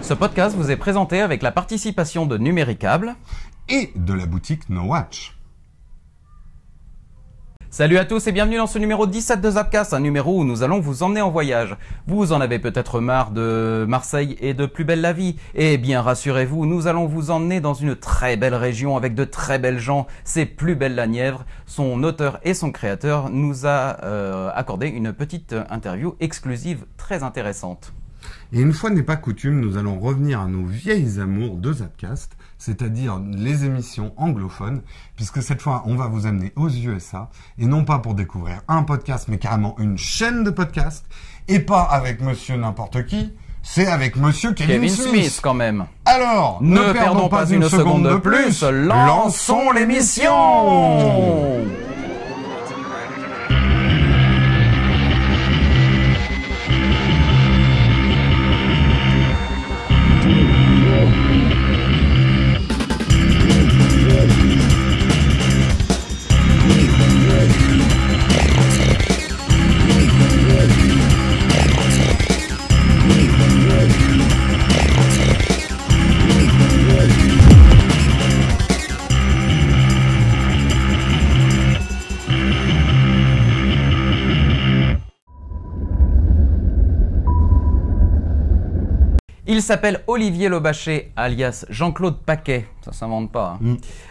Ce podcast vous est présenté avec la participation de Numéricable et de la boutique No Watch. Salut à tous et bienvenue dans ce numéro 17 de Zapcast, un numéro où nous allons vous emmener en voyage. Vous en avez peut-être marre de Marseille et de Plus belle la vie. Eh bien rassurez-vous, nous allons vous emmener dans une très belle région avec de très belles gens. C'est Plus belle la Nièvre. Son auteur et son créateur nous a accordé une petite interview exclusive très intéressante. Et une fois n'est pas coutume, nous allons revenir à nos vieilles amours de Zapcast, c'est-à-dire les émissions anglophones, puisque cette fois, on va vous amener aux USA, et non pas pour découvrir un podcast, mais carrément une chaîne de podcasts, et pas avec monsieur n'importe qui, c'est avec monsieur Kevin Smith quand même. Alors, ne perdons pas une seconde de plus, lançons l'émission. Il s'appelle Olivier Lobachet, alias Jean-Claude Paquet, ça s'invente pas.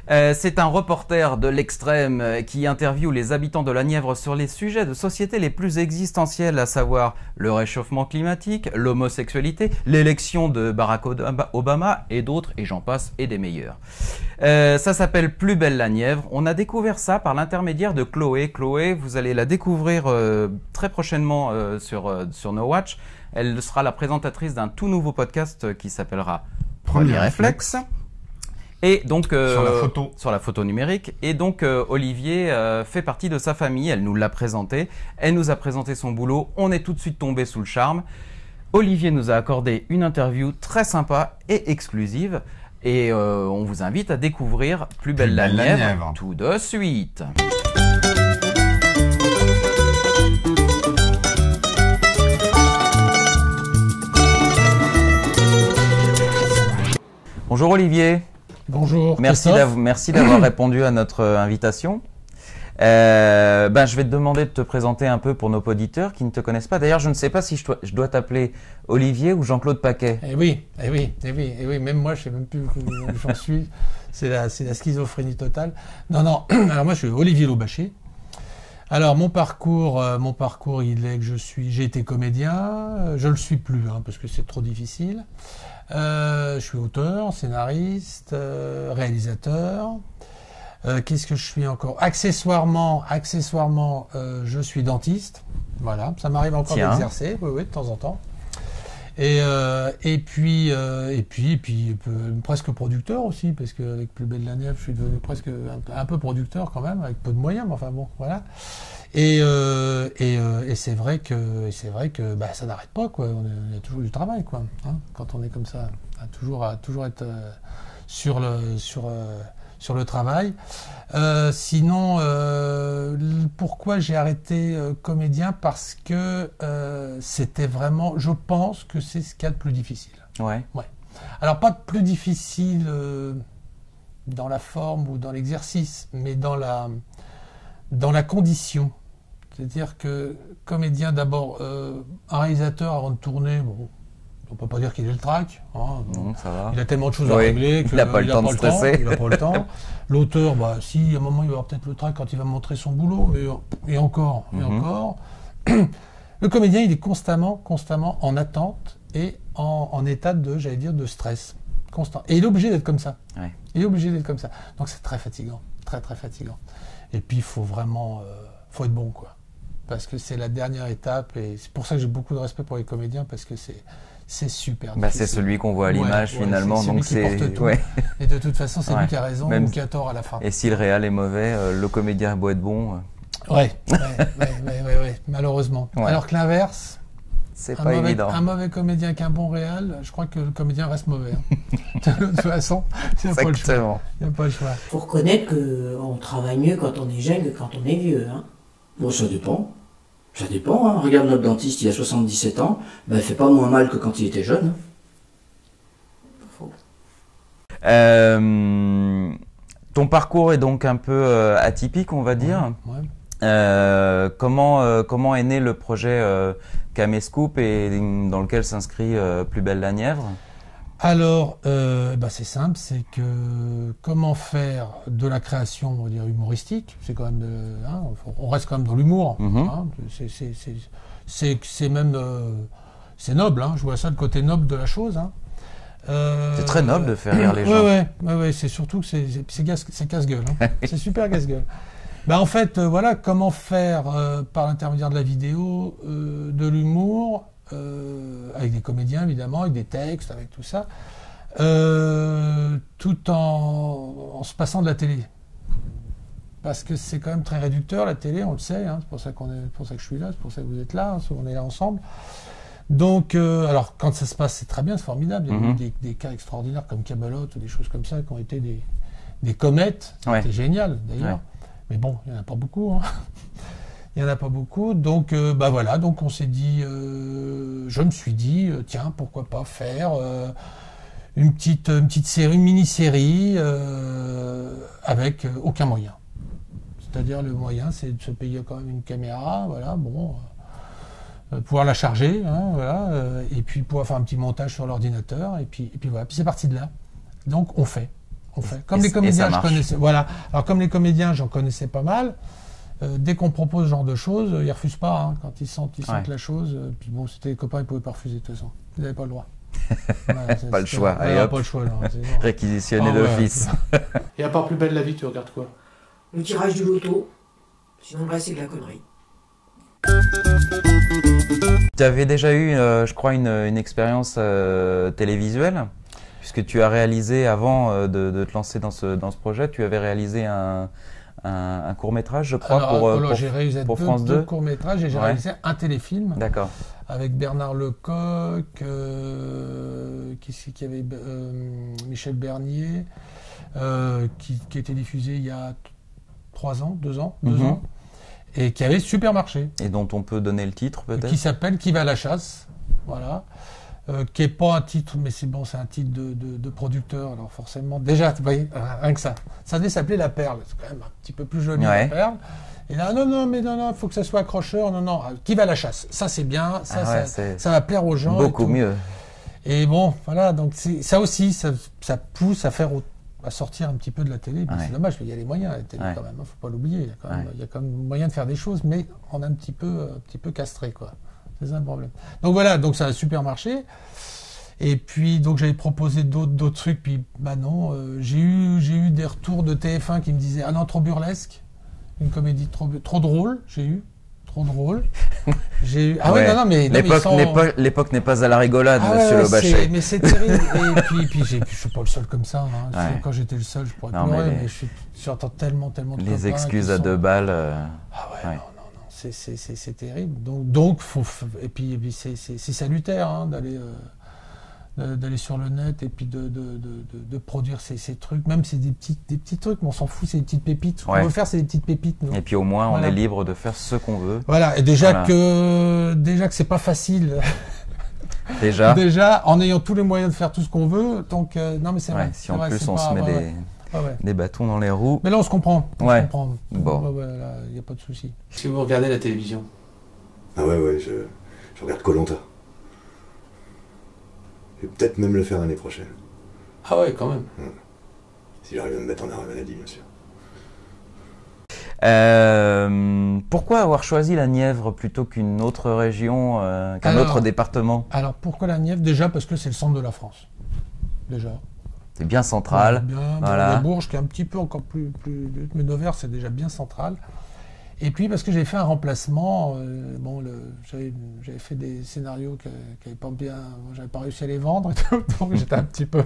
C'est un reporter de l'extrême qui interviewe les habitants de la Nièvre sur les sujets de société les plus existentiels, à savoir le réchauffement climatique, l'homosexualité, l'élection de Barack Obama et d'autres, et j'en passe, et des meilleurs. Ça s'appelle Plus belle la Nièvre. On a découvert ça par l'intermédiaire de Chloé. Chloé, vous allez la découvrir très prochainement sur No Watch. Elle sera la présentatrice d'un tout nouveau podcast qui s'appellera Premier Réflexe. Et donc sur la photo numérique. Et donc Olivier fait partie de sa famille. Elle nous l'a présenté. Elle nous a présenté son boulot. On est tout de suite tombé sous le charme. Olivier nous a accordé une interview très sympa et exclusive. Et on vous invite à découvrir Plus belle la Nièvre tout de suite. Bonjour Olivier. Bonjour. Merci d'avoir répondu à notre invitation. Je vais te demander de te présenter un peu pour nos auditeurs qui ne te connaissent pas. D'ailleurs, je ne sais pas si je dois t'appeler Olivier ou Jean-Claude Paquet. Eh oui, même moi, je ne sais même plus où j'en suis. C'est la schizophrénie totale. Non. Alors moi, je suis Olivier Lobachet. Alors mon parcours, il est que j'ai été comédien. Je le suis plus, parce que c'est trop difficile. Je suis auteur, scénariste, réalisateur. Qu'est-ce que je suis encore? Accessoirement, je suis dentiste. Voilà, ça m'arrive encore d'exercer, oui, de temps en temps. Et puis presque producteur aussi, parce qu'avec Plus belle la Nièvre, je suis devenu presque un peu producteur quand même, avec peu de moyens, mais enfin bon, voilà. Et c'est vrai que ça n'arrête pas, quoi. Il y a toujours du travail, quoi. Quand on est comme ça, à toujours être sur le travail. Sinon, pourquoi j'ai arrêté comédien? Parce que c'était vraiment, je pense que c'est ce qu'il y a de plus difficile. Ouais. Alors pas de plus difficile dans la forme ou dans l'exercice, mais dans la condition. C'est-à-dire que comédien, d'abord, un réalisateur avant de tourner, bon, on peut pas dire qu'il ait le trac. Non, ça va. Il a tellement de choses à régler qu'il n'a pas le temps de stresser. Il n'a pas le temps. L'auteur, si, à un moment, il va avoir peut-être le trac quand il va montrer son boulot, et encore. Le comédien, il est constamment en attente et en état de stress constant. Et il est obligé d'être comme ça. Ouais. Il est obligé d'être comme ça. Donc c'est très fatigant, très très fatigant. Et puis il faut vraiment, faut être bon, quoi. Parce que c'est la dernière étape, et c'est pour ça que j'ai beaucoup de respect pour les comédiens, parce que c'est super difficile. C'est celui qu'on voit à l'image finalement, c'est donc celui qui porte tout. Et de toute façon, c'est lui qui a raison ou qui a tort à la fin. Et si le réal est mauvais, le comédien a beau être bon. Ouais, malheureusement. Ouais. Alors que l'inverse, c'est pas évident. Un mauvais comédien qu'un bon réal, je crois que le comédien reste mauvais. De toute façon, il n'y a pas le choix. Il n'y a pas le choix. Faut reconnaître qu'on travaille mieux quand on est jeune que quand on est vieux. Bon, ça dépend. Ça dépend, hein. Regarde notre dentiste, il a 77 ans, il fait pas moins mal que quand il était jeune. Ton parcours est donc un peu atypique, on va dire. Comment est né le projet Caméscoop et dans lequel s'inscrit Plus belle la Nièvre? Alors, c'est simple, c'est que comment faire de la création, on va dire, humoristique, c'est quand même, on reste quand même dans l'humour, c'est même, c'est noble, je vois ça le côté noble de la chose. C'est très noble de faire rire les gens. Ouais, c'est surtout que c'est casse-gueule, c'est super casse-gueule. En fait, voilà, comment faire par l'intermédiaire de la vidéo de l'humour, avec des comédiens évidemment, avec des textes, avec tout ça, tout en se passant de la télé. Parce que c'est quand même très réducteur la télé, on le sait, c'est pour ça que je suis là, c'est pour ça que vous êtes là, on est là ensemble. Donc, alors quand ça se passe, c'est très bien, c'est formidable. Il y a eu des cas extraordinaires comme Camelot ou des choses comme ça qui ont été des comètes. C'était génial d'ailleurs. Mais bon, il n'y en a pas beaucoup. Il n'y en a pas beaucoup. Donc, voilà. Donc, on s'est dit, je me suis dit, tiens, pourquoi pas faire une petite série, une mini-série avec aucun moyen. C'est-à-dire, le moyen, c'est de se payer quand même une caméra, voilà, bon, pouvoir la charger, et puis pouvoir faire un petit montage sur l'ordinateur, et puis voilà. Puis c'est parti de là. Donc, on fait. Comme les comédiens, je connaissais. Voilà. Alors, comme les comédiens, j'en connaissais pas mal. Dès qu'on propose ce genre de choses, ils refusent pas quand ils sentent la chose. Puis bon, c'était les copains, ils pouvaient pas refuser de toute façon. Ils n'avaient pas le droit. Pas le choix. Allez, hop. Pas le choix. Réquisitionné d'office. Et à part Plus belle la vie, tu regardes quoi? Le tirage du loto. Sinon, là, c'est de la connerie. Tu avais déjà eu, je crois, une expérience télévisuelle, puisque tu as réalisé, avant de te lancer dans ce projet, tu avais réalisé un court-métrage, je crois, j'ai réalisé pour France 2. Deux courts-métrages et j'ai réalisé un téléfilm. D'accord. Avec Bernard Lecoq, qui avait Michel Bernier, qui a été diffusé il y a 2 ans, et qui avait super marché. Et dont on peut donner le titre, peut-être? Qui s'appelle Qui va à la chasse, voilà. Qui n'est pas un titre, mais c'est un titre de producteur, alors forcément, déjà, vous voyez, rien que ça. Ça devait s'appeler La Perle, c'est quand même un petit peu plus joli, La Perle. Et là, non, il faut que ça soit accrocheur, non, Qui va à la chasse, ça c'est bien, ça va plaire aux gens. Beaucoup mieux. Et bon, voilà, donc ça aussi, ça pousse à sortir un petit peu de la télé. C'est dommage, mais il y a les moyens à la télé quand même, faut pas l'oublier. Il y a quand même moyen de faire des choses, mais on est un petit peu castré, quoi. C'est ça le problème. Donc voilà, donc ça a super marché. Et puis donc j'avais proposé d'autres trucs, puis non, j'ai eu des retours de TF1 qui me disaient non, trop burlesque, une comédie trop drôle, trop drôle. J'ai eu non mais l'époque n'est pas à la rigolade, monsieur Lobachet. Mais c'est terrible. Et puis je suis pas le seul comme ça. Quand j'étais le seul, je pourrais pleurer, mais j'entends tellement de copains. Les excuses à 2 balles. Non. C'est terrible. Donc et puis c'est salutaire d'aller sur le net et puis de produire ces trucs. Même c'est des petits trucs, mais on s'en fout, c'est des petites pépites. Ce qu'on veut faire, c'est des petites pépites. Nous. Et puis au moins, on est libre de faire ce qu'on veut. Voilà. Et déjà que c'est pas facile. Déjà, en ayant tous les moyens de faire tout ce qu'on veut. Donc non, mais c'est vrai. Si en plus on se met des bâtons dans les roues. Mais là, on se comprend. Bon. Il n'y a pas de souci. Est-ce que vous regardez la télévision? Ah ouais, je regarde Koh-Lanta. Je vais peut-être même le faire l'année prochaine. Ah ouais, quand même. Si j'arrive à me mettre en arrêt maladie, bien sûr. Pourquoi avoir choisi la Nièvre plutôt qu'une autre région, qu'un autre département? Alors, pourquoi la Nièvre? Déjà, parce que c'est le centre de la France. Déjà. C'est bien central. Voilà. Bourges qui est un petit peu encore plus mais Nevers, c'est déjà bien central. Et puis parce que j'ai fait un remplacement, j'avais fait des scénarios qui n'avaient pas bien, j'avais pas réussi à les vendre, et tout, donc j'étais un petit peu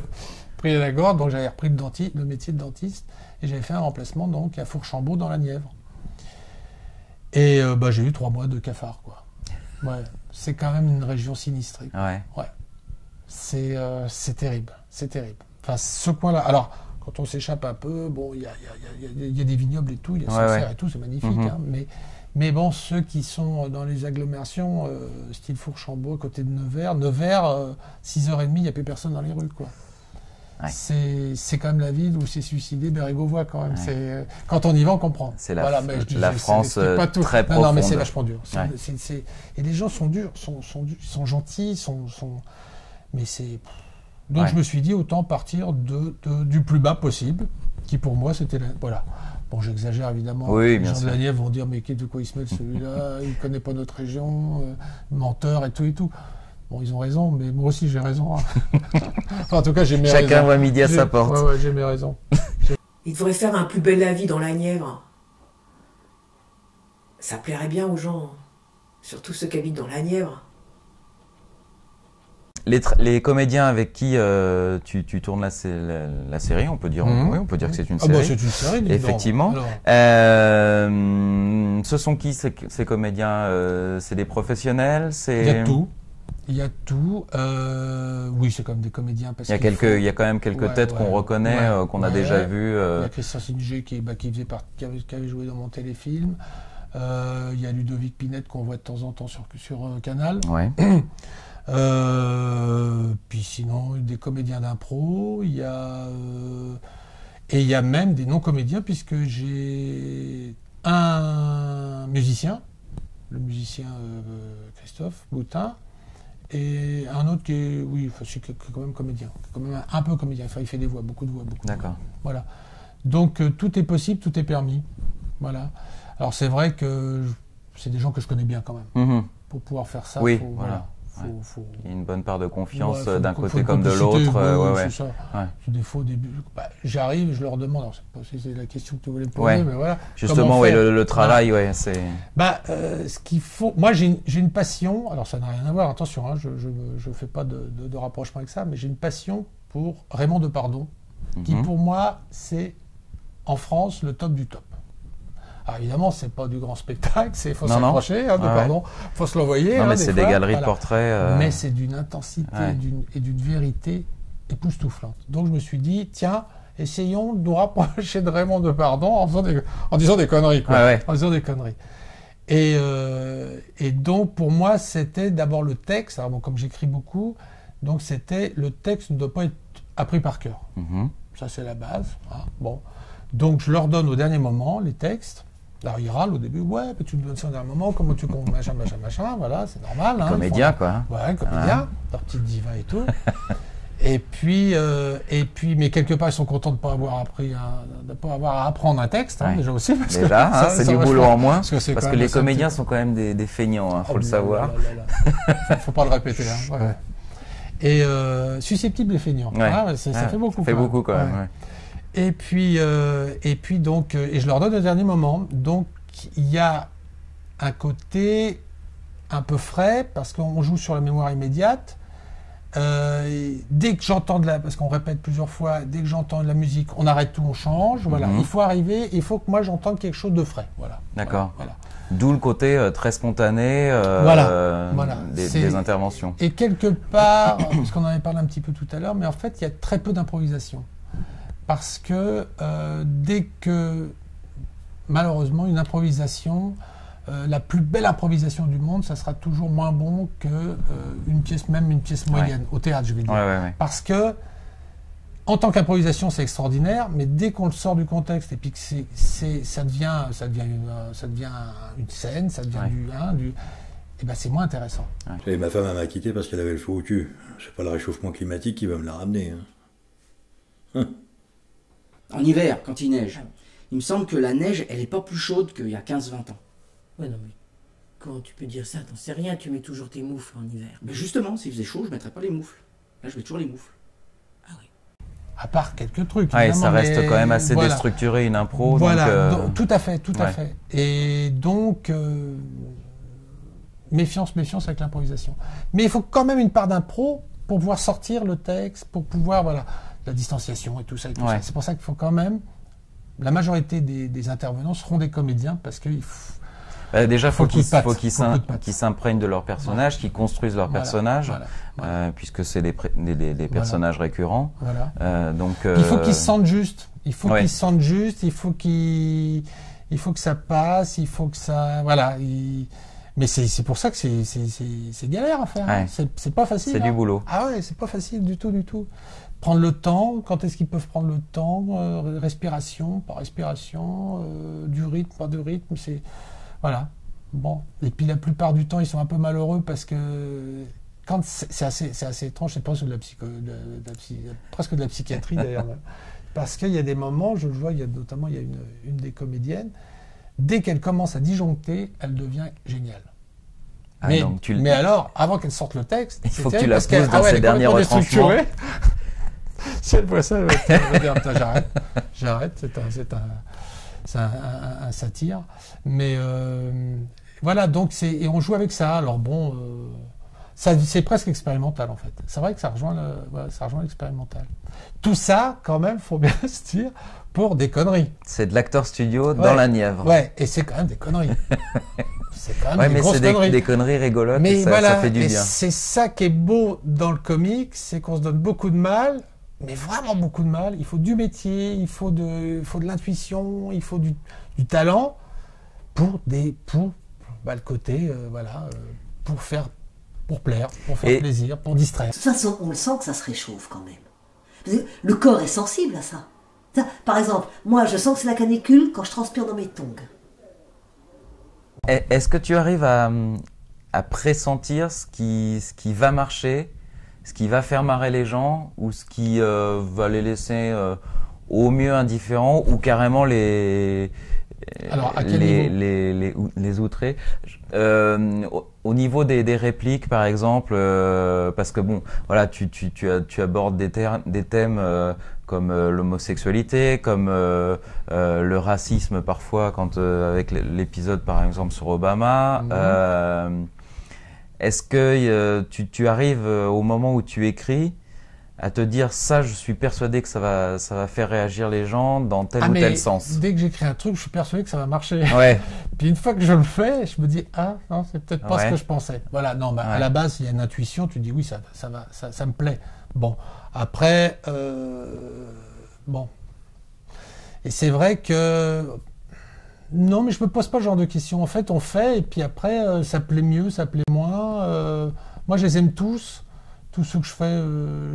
pris à la gorge, donc j'avais repris le métier de dentiste et j'avais fait un remplacement donc à Fourchambault dans la Nièvre. Et j'ai eu 3 mois de cafard, quoi. Ouais, c'est quand même une région sinistrée. Ouais. C'est terrible, c'est terrible. Enfin, ce coin-là. Alors, quand on s'échappe un peu, bon, il y a des vignobles et tout, il y a Sancerre et tout, c'est magnifique. Mais bon, ceux qui sont dans les agglomérations, style Fourchambault, à côté de Nevers, 6h30, il n'y a plus personne dans les rues, quoi. Ouais. C'est quand même la ville où s'est suicidé Bérégovoy quand même. Ouais. Quand on y va, on comprend. C'est la, voilà, mais je dis, la ça France n'explique pas tout. très profonde. Non, mais c'est vachement dur. Ouais. Et les gens sont durs, sont gentils, mais c'est... Donc Ouais. je me suis dit, autant partir du plus bas possible, qui pour moi c'était... Voilà. Bon, j'exagère évidemment. Oui, les bien gens sûr. de la Nièvre vont dire, mais de quoi il se mêle celui-là, il ne connaît pas notre région, menteur et tout et tout. Bon, ils ont raison, mais moi aussi j'ai raison. Hein. Enfin, en tout cas, j'ai mes raisons. Chacun voit midi à sa porte. Ouais, j'ai mes raisons. Il devrait faire un plus bel avis dans la Nièvre. Ça plairait bien aux gens, surtout ceux qui habitent dans la Nièvre. Les comédiens avec qui tu tournes la série, on peut dire, oui, on peut dire que c'est une série. Bah, c'est une série, dis donc. Effectivement. Alors. Ce sont qui ces comédiens c'est des professionnels, Il y a tout. Il y a tout. Oui, c'est comme des comédiens. Parce il y a il y a quand même quelques têtes qu'on reconnaît, qu'on a déjà vues. Il y a Christian Singer qui avait joué dans mon téléfilm. Il y a Ludovic Pinette qu'on voit de temps en temps sur Canal. Ouais. Puis sinon, des comédiens d'impro. Il y a et il y a même des non-comédiens puisque j'ai un musicien, le musicien Christophe Boutin. Et un autre qui est, oui, qui est quand même comédien, quand même un peu comédien. Enfin, il fait des voix, beaucoup de voix. D'accord. Voilà. Donc tout est possible, tout est permis. Voilà. Alors c'est vrai que c'est des gens que je connais bien quand même. Pour pouvoir faire ça, oui, faut, voilà. Faut... Il y a une bonne part de confiance Ouais, d'un faut côté une comme de complicité, l'autre. c'est ça. Ouais. Des fois, au début, j'arrive, je leur demande. Alors, je sais pas si c'est la question que tu voulais me poser, mais voilà. Justement, oui, le travail, ouais, c'est. Ce qu'il faut. Moi, j'ai une passion. Alors, ça n'a rien à voir. Attention, hein, je fais pas de rapprochement avec ça, mais j'ai une passion pour Raymond Depardon, qui pour moi, c'est en France le top du top. Alors évidemment, c'est pas du grand spectacle, il faut s'accrocher, hein, Depardon, faut se l'envoyer. Non, mais des c'est fois, des galeries de portraits. Mais c'est d'une intensité et d'une vérité époustouflante. Donc je me suis dit, tiens, essayons de nous rapprocher de Raymond Depardon en disant des conneries, quoi. En disant des conneries. Et donc pour moi, c'était d'abord le texte. Alors bon, comme j'écris beaucoup, donc c'était le texte ne doit pas être appris par cœur. Ça c'est la base. Hein. Bon, donc je leur donne au dernier moment les textes. Alors ils râlent au début, ouais, mais tu me donnes ça au dernier moment, comment tu comptes, machin, voilà, c'est normal. Hein, comédien, quoi. Ouais, comédien, leur petite diva et tout. et puis, mais quelque part, ils sont contents de ne pas avoir à apprendre un texte, hein, déjà aussi. Parce déjà, que c'est du boulot en moins. Parce que les comédiens petit... sont quand même des feignants, hein, faut le savoir. Faut pas le répéter. Hein, ouais. Et susceptible et feignant. Ça fait beaucoup. Ça fait beaucoup quand même. Ouais. Et puis donc, et je leur donne au dernier moment. Donc, il y a un côté un peu frais, parce qu'on joue sur la mémoire immédiate. Dès que j'entends parce qu'on répète plusieurs fois, dès que j'entends de la musique, on arrête tout, on change. Voilà. Il faut que moi j'entende quelque chose de frais. Voilà. D'accord. Voilà. D'où le côté très spontané des interventions. Et quelque part, parce qu'on en avait parlé un petit peu tout à l'heure, mais en fait, il y a très peu d'improvisation. Parce que dès que, malheureusement, une improvisation, la plus belle improvisation du monde, ça sera toujours moins bon que une pièce moyenne, au théâtre, je vais dire. Ouais. Parce que, en tant qu'improvisation, c'est extraordinaire, mais dès qu'on le sort du contexte et puis que ça devient une scène, ça devient et ben c'est moins intéressant. Et ma femme m'a quitté parce qu'elle avait le feu au cul. C'est pas le réchauffement climatique qui va me la ramener. Hein. En hiver, quand il neige, il me semble que la neige, elle est pas plus chaude qu'il y a 15-20 ans. Ouais, non, mais comment tu peux dire ça? T'en sais rien, tu mets toujours tes moufles en hiver. Mais justement, s'il faisait chaud, je mettrais pas les moufles. Là, je mets toujours les moufles. Ah oui. À part quelques trucs. Ça reste quand même assez déstructuré, une impro. Voilà, donc, tout à fait. Et donc, méfiance avec l'improvisation. Mais il faut quand même une part d'impro pour pouvoir sortir le texte, pour pouvoir, la distanciation et tout ça. C'est pour ça qu'il faut quand même, la majorité des intervenants seront des comédiens, parce qu'il faut... déjà, faut qu'ils s'imprègnent de leur personnage, qu'ils construisent leur personnage, puisque c'est des personnages récurrents. Voilà. Donc, il faut qu'ils se sentent justes. Il faut qu'ils se sentent justes. Il faut que ça passe. Il faut que ça, Mais c'est pour ça que c'est galère à faire. Hein. C'est pas facile. C'est du boulot. Ah ouais, c'est pas facile du tout. Prendre le temps, quand est-ce qu'ils peuvent prendre le temps, respiration, pas respiration, du rythme, pas de rythme, c'est... Voilà. Bon. Et puis la plupart du temps, ils sont un peu malheureux parce que quand c'est assez étrange, c'est presque presque de la psychiatrie d'ailleurs. Parce qu'il y a des moments, je le vois, notamment il y a une des comédiennes, dès qu'elle commence à disjoncter, elle devient géniale. Ah, mais, donc mais alors, avant qu'elle sorte le texte, il faut que tu la pousses dans ses derniers retranchements. Si elle voit ça, elle va dire, j'arrête, c'est un satire. Mais voilà, donc et on joue avec ça. Alors bon, c'est presque expérimental en fait. C'est vrai que ça rejoint l'expérimental. Tout ça, quand même, faut bien se dire, pour des conneries. C'est de l'acteur studio dans la Nièvre. Ouais, et c'est quand même des conneries. C'est quand même des grosses conneries. Des conneries rigolotes, mais et ça, voilà, ça fait du bien. C'est ça qui est beau dans le comique, c'est qu'on se donne beaucoup de mal, mais vraiment beaucoup de mal. Il faut du métier, il faut de l'intuition, il faut du talent pour le côté, pour plaire, pour faire plaisir, pour distraire. De toute façon, on le sent que ça se réchauffe quand même. Parce que le corps est sensible à ça. Par exemple, moi, je sens que c'est la canicule quand je transpire dans mes tongs. Est-ce que tu arrives à pressentir ce qui va marcher, ce qui va faire marrer les gens, ou ce qui va les laisser au mieux indifférents, ou carrément les outrer? Au niveau des répliques, par exemple, parce que bon, voilà, tu abordes des thèmes comme l'homosexualité, comme le racisme parfois, quand avec l'épisode par exemple sur Obama. Est-ce que tu arrives au moment où tu écris à te dire ça, je suis persuadé que ça va faire réagir les gens dans tel ou tel sens? Dès que j'écris un truc, je suis persuadé que ça va marcher. Ouais. Puis une fois que je le fais, je me dis non, c'est peut-être pas ce que je pensais. Voilà, non, à la base, il y a une intuition, tu dis oui, ça me plaît. Bon, après, bon. Et c'est vrai que non, mais je me pose pas ce genre de questions. En fait, on fait et puis après, ça plaît mieux, ça plaît moins. Moi, je les aime tous. Tous ceux que je fais,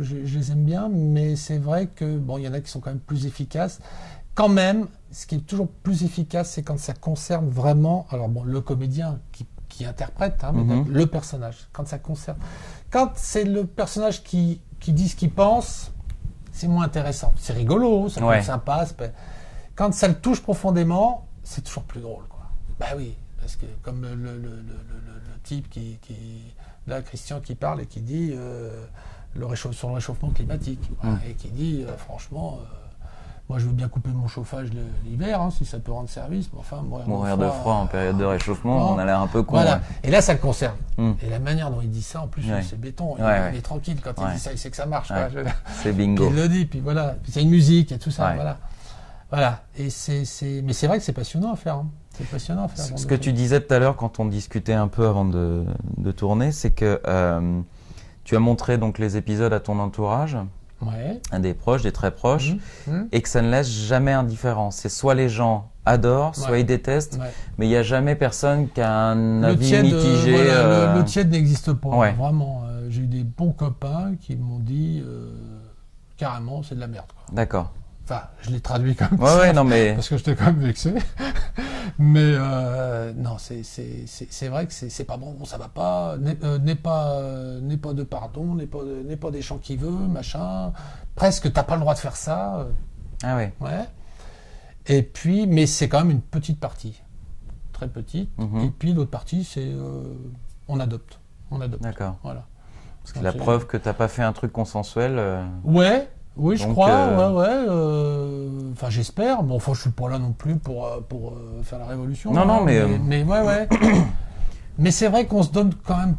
je les aime bien, mais c'est vrai que bon, il y en a qui sont quand même plus efficaces. Quand même, ce qui est toujours plus efficace, c'est quand ça concerne vraiment, alors bon, le comédien qui interprète, mais le personnage. Quand ça concerne, quand c'est le personnage qui dit ce qu'il pense, c'est moins intéressant. C'est rigolo, c'est sympa. Quand ça le touche profondément, c'est toujours plus drôle, quoi. Bah oui, parce que comme le type là, Christian qui parle et qui dit sur le réchauffement climatique, et qui dit franchement, moi je veux bien couper mon chauffage l'hiver, si ça peut rendre service, mais enfin mourir de froid en période de réchauffement, on a l'air un peu con. Voilà. Et là ça le concerne. Et la manière dont il dit ça, en plus c'est béton, il est tranquille quand il dit ça, il sait que ça marche. C'est bingo. Puis il le dit, puis voilà, puis c'est une musique et tout ça, voilà. Et mais c'est vrai que c'est passionnant à faire. C'est passionnant à faire. Ce que tu disais tout à l'heure quand on discutait un peu avant de tourner, c'est que tu as montré donc les épisodes à ton entourage, à des proches, des très proches, et que ça ne laisse jamais indifférent. C'est soit les gens adorent, soit ils détestent, mais il n'y a jamais personne qui a un avis mitigé. Le tiède n'existe pas, vraiment. J'ai eu des bons copains qui m'ont dit carrément c'est de la merde. D'accord. Enfin, je l'ai traduit comme ça, non, mais... parce que j'étais quand même vexé. Mais non, c'est vrai que c'est pas bon, ça va pas, n'est pas de pardon, n'est pas des chants qui veut, machin. Presque, t'as pas le droit de faire ça. Ah oui. Ouais. Et puis, mais c'est quand même une petite partie, très petite. Et puis l'autre partie, c'est on adopte. D'accord. Voilà. Parce que la preuve que t'as pas fait un truc consensuel. Oui, je crois, enfin, j'espère. Bon, enfin, je suis pas là non plus pour faire la révolution. Non, mais ouais. Mais c'est vrai qu'on se donne quand même...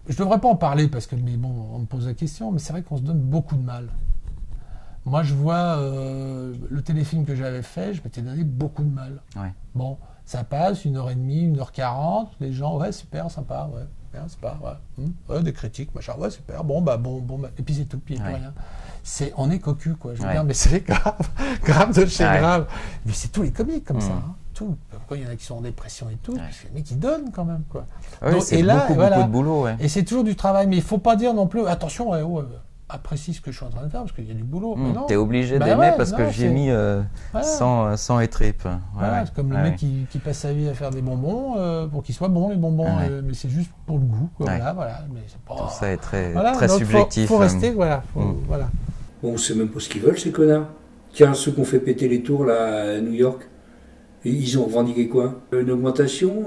Je devrais pas en parler parce que, mais bon, on me pose la question, mais c'est vrai qu'on se donne beaucoup de mal. Moi, je vois le téléfilm que j'avais fait, je m'étais donné beaucoup de mal. Ouais. Bon, ça passe, 1h30, 1h40, les gens, super, sympa, sympa, des critiques, machin, super, bon, et puis c'est tout, puis rien. On est cocu, quoi. Je veux dire, mais c'est grave de chez grave. Mais c'est tous les comiques comme ça, tout. Pourquoi il y en a qui sont en dépression et tout, c'est les mecs qui donnent quand même, quoi. Donc, c'est beaucoup de boulot, Et c'est toujours du travail, mais il faut pas dire non plus, attention, apprécie ce que je suis en train de faire parce qu'il y a du boulot. T'es obligé Bah d'aimer ouais, parce non, que j'ai c'est- mis Voilà. sans et tripes. Ouais, Voilà, ouais. c'est comme le Ouais, mec qui passe sa vie à faire des bonbons pour qu'ils soient bons, les bonbons. Ouais. Mais c'est juste pour le goût. Quoi, Ouais. voilà. Mais c'est pas... Tout ça est très, Voilà, très donc subjectif. Faut rester, voilà. Voilà. Bon, on sait même pas ce qu'ils veulent, ces connards. Tiens, ceux qui ont fait péter les tours là, à New York, ils ont revendiqué quoi? Une augmentation?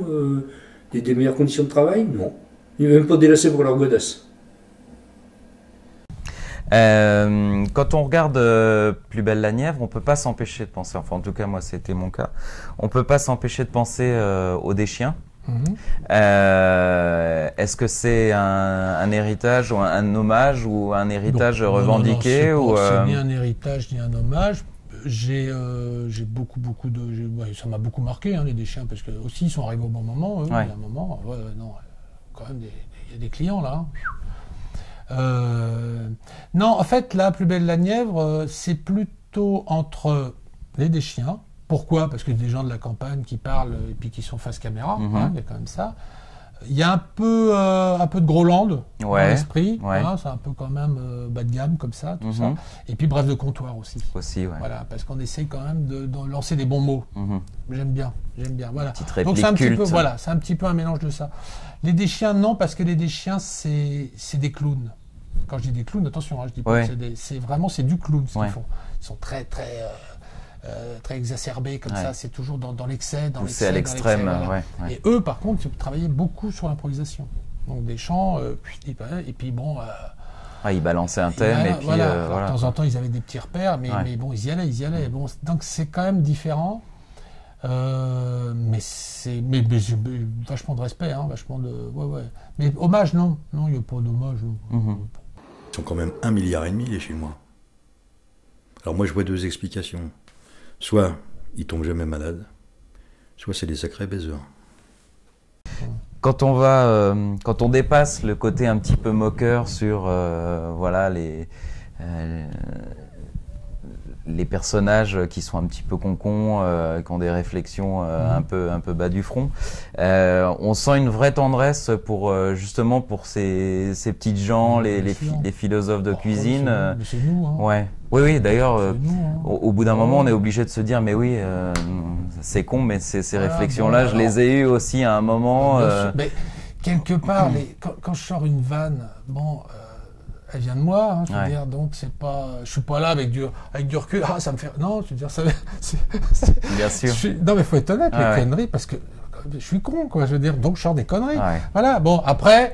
Des meilleures conditions de travail? Non. Ils n'ont même pas délaissé pour leur godasse. Quand on regarde Plus belle la Nièvre, on peut pas s'empêcher de penser, enfin en tout cas moi c'était mon cas, on peut pas s'empêcher de penser au Des Chiens. Est-ce que c'est un héritage ou un hommage ou un héritage revendiqué non, ou c'est ni un héritage ni un hommage. J'ai beaucoup de... ça m'a beaucoup marqué, hein, les Des Chiens, parce que aussi ils sont arrivés au bon moment. Eux, Ouais. Il y a un moment, non, quand même, il y a des clients là. Non, en fait, là, Plus belle la Nièvre, c'est plutôt entre les Des Chiens. Pourquoi? Parce que des gens de la campagne qui parlent et puis qui sont face caméra, il y a quand même ça. Il y a un peu de Groland dans l'esprit, hein, c'est un peu quand même bas de gamme comme ça, tout ça. Et puis Bref de comptoir aussi. Aussi, ouais. Voilà, parce qu'on essaye quand même de lancer des bons mots. J'aime bien, voilà. Petite réplique Donc c'est un petit culte. peu, voilà, c'est un petit peu un mélange de ça. Les Des Chiens, non, parce que les Des Chiens, c'est des clowns. Quand je dis des clowns, attention, hein, je dis pas que c'est du clown ce qu'ils font. Ils sont très exacerbés comme ça, c'est toujours dans l'excès, poussé à l'extrême. Voilà. Et eux, par contre, ils travaillaient beaucoup sur l'improvisation. Donc des chants, et puis bon... ils balançaient un thème et puis... de temps en temps, ils avaient des petits repères, mais bon, ils y allaient. Bon, donc c'est quand même différent. Mais j'ai vachement de respect, hein, vachement de... Mais hommage, non, il n'y a pas d'hommage. Ils sont quand même 1,5 milliard les Chinois. Alors moi je vois deux explications. Soit ils tombent jamais malades, soit c'est des sacrés baiseurs. Quand on dépasse le côté un petit peu moqueur sur voilà les personnages qui sont un petit peu concons, qui ont des réflexions un peu bas du front, on sent une vraie tendresse pour justement pour ces petites gens, les philosophes de cuisine. C'est nous, hein. Ouais. Oui, d'ailleurs, nous, hein. au bout d'un moment, on est obligé de se dire, mais oui, c'est con, mais ces réflexions-là, je les ai eues aussi à un moment. Mais quelque part, quand je sors une vanne, elle vient de moi, hein, je veux dire, donc c'est pas, je suis pas là avec du recul, ça me fait, non, je veux dire, ça, bien sûr. Non mais faut être honnête, les conneries, parce que je suis con, quoi, je veux dire, donc je sors des conneries. Voilà, bon, après,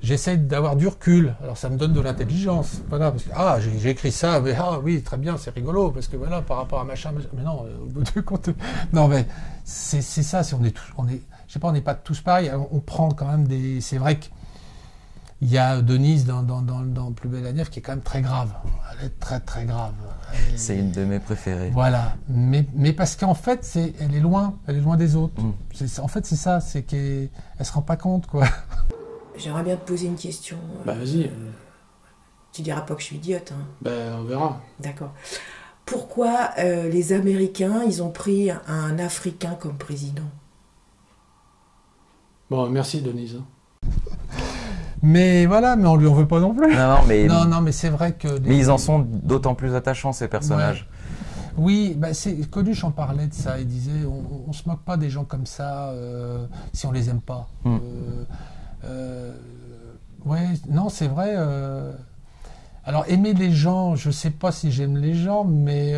j'essaie d'avoir du recul, alors ça me donne de l'intelligence, voilà, parce que, j'ai écrit ça, mais oui, très bien, c'est rigolo, parce que voilà, par rapport à machin, mais non, au bout du compte, non mais, c'est ça, si je sais pas, on n'est pas tous pareils, on prend quand même c'est vrai que, il y a Denise dans Plus belle la Nièvre qui est quand même très grave. Elle est très très grave. C'est une de mes préférées. Voilà. Mais parce qu'en fait, elle est loin des autres. En fait, c'est ça, c'est qu'elle se rend pas compte, quoi. J'aimerais bien te poser une question. Bah vas-y. Tu diras pas que je suis idiote, hein. Bah on verra. D'accord. Pourquoi les Américains, ils ont pris un Africain comme président? Bon, merci Denise. Mais voilà, mais on lui en veut pas non plus. Non, mais c'est vrai que... Mais ils en sont d'autant plus attachants, ces personnages. Ouais. Oui, Coluche en parlait de ça, il disait, on se moque pas des gens comme ça si on les aime pas. Non, c'est vrai. Alors, aimer les gens, je sais pas si j'aime les gens, mais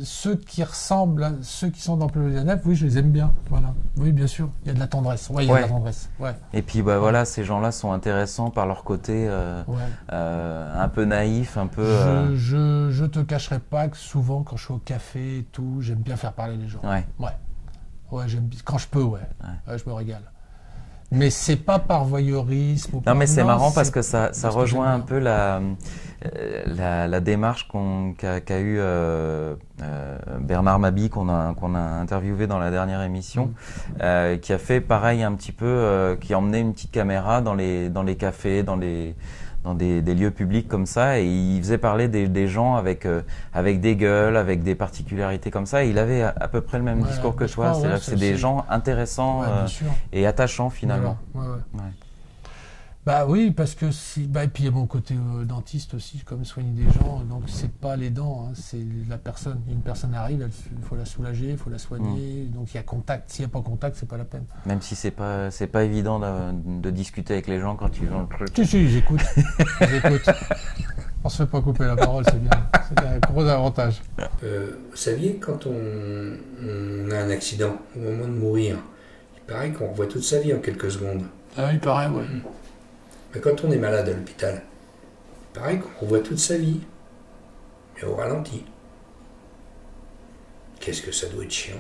ceux qui ressemblent à ceux qui sont dans Plus belle la Nièvre, oui, je les aime bien. Voilà. Oui, bien sûr, il y a de la tendresse. Il y a de la tendresse. Et puis, voilà, ces gens-là sont intéressants par leur côté un peu naïf, un peu... Je te cacherai pas que souvent, quand je suis au café et tout, j'aime bien faire parler les gens. Ouais, quand je peux, je me régale. Mais c'est pas par voyeurisme. Non, mais c'est marrant parce que ça rejoint un peu la démarche qu'a eu Bernard Mabie, qu'on a interviewé dans la dernière émission, qui a fait pareil un petit peu, qui emmenait une petite caméra dans les cafés, dans des lieux publics comme ça, et il faisait parler des gens avec des gueules, avec des particularités comme ça, et il avait à peu près le même discours que toi, c'est-à-dire que c'est des gens intéressants et attachants finalement. Bah oui, parce que et puis il y a mon côté dentiste aussi, comme soigner des gens. Donc c'est pas les dents, hein, c'est la personne. Une personne arrive, il faut la soulager, il faut la soigner. Donc il y a contact. S'il n'y a pas contact, c'est pas la peine. Même si c'est pas évident de discuter avec les gens quand ils ont le truc. Si, j'écoute. J'écoute. On se fait pas couper la parole, c'est bien. C'est un gros avantage. Vous saviez, quand on a un accident, au moment de mourir, il paraît qu'on revoit toute sa vie en quelques secondes. Ah, il paraît, ouais. Mais quand on est malade à l'hôpital, il paraît qu'on revoit toute sa vie, mais au ralenti. Qu'est-ce que ça doit être chiant.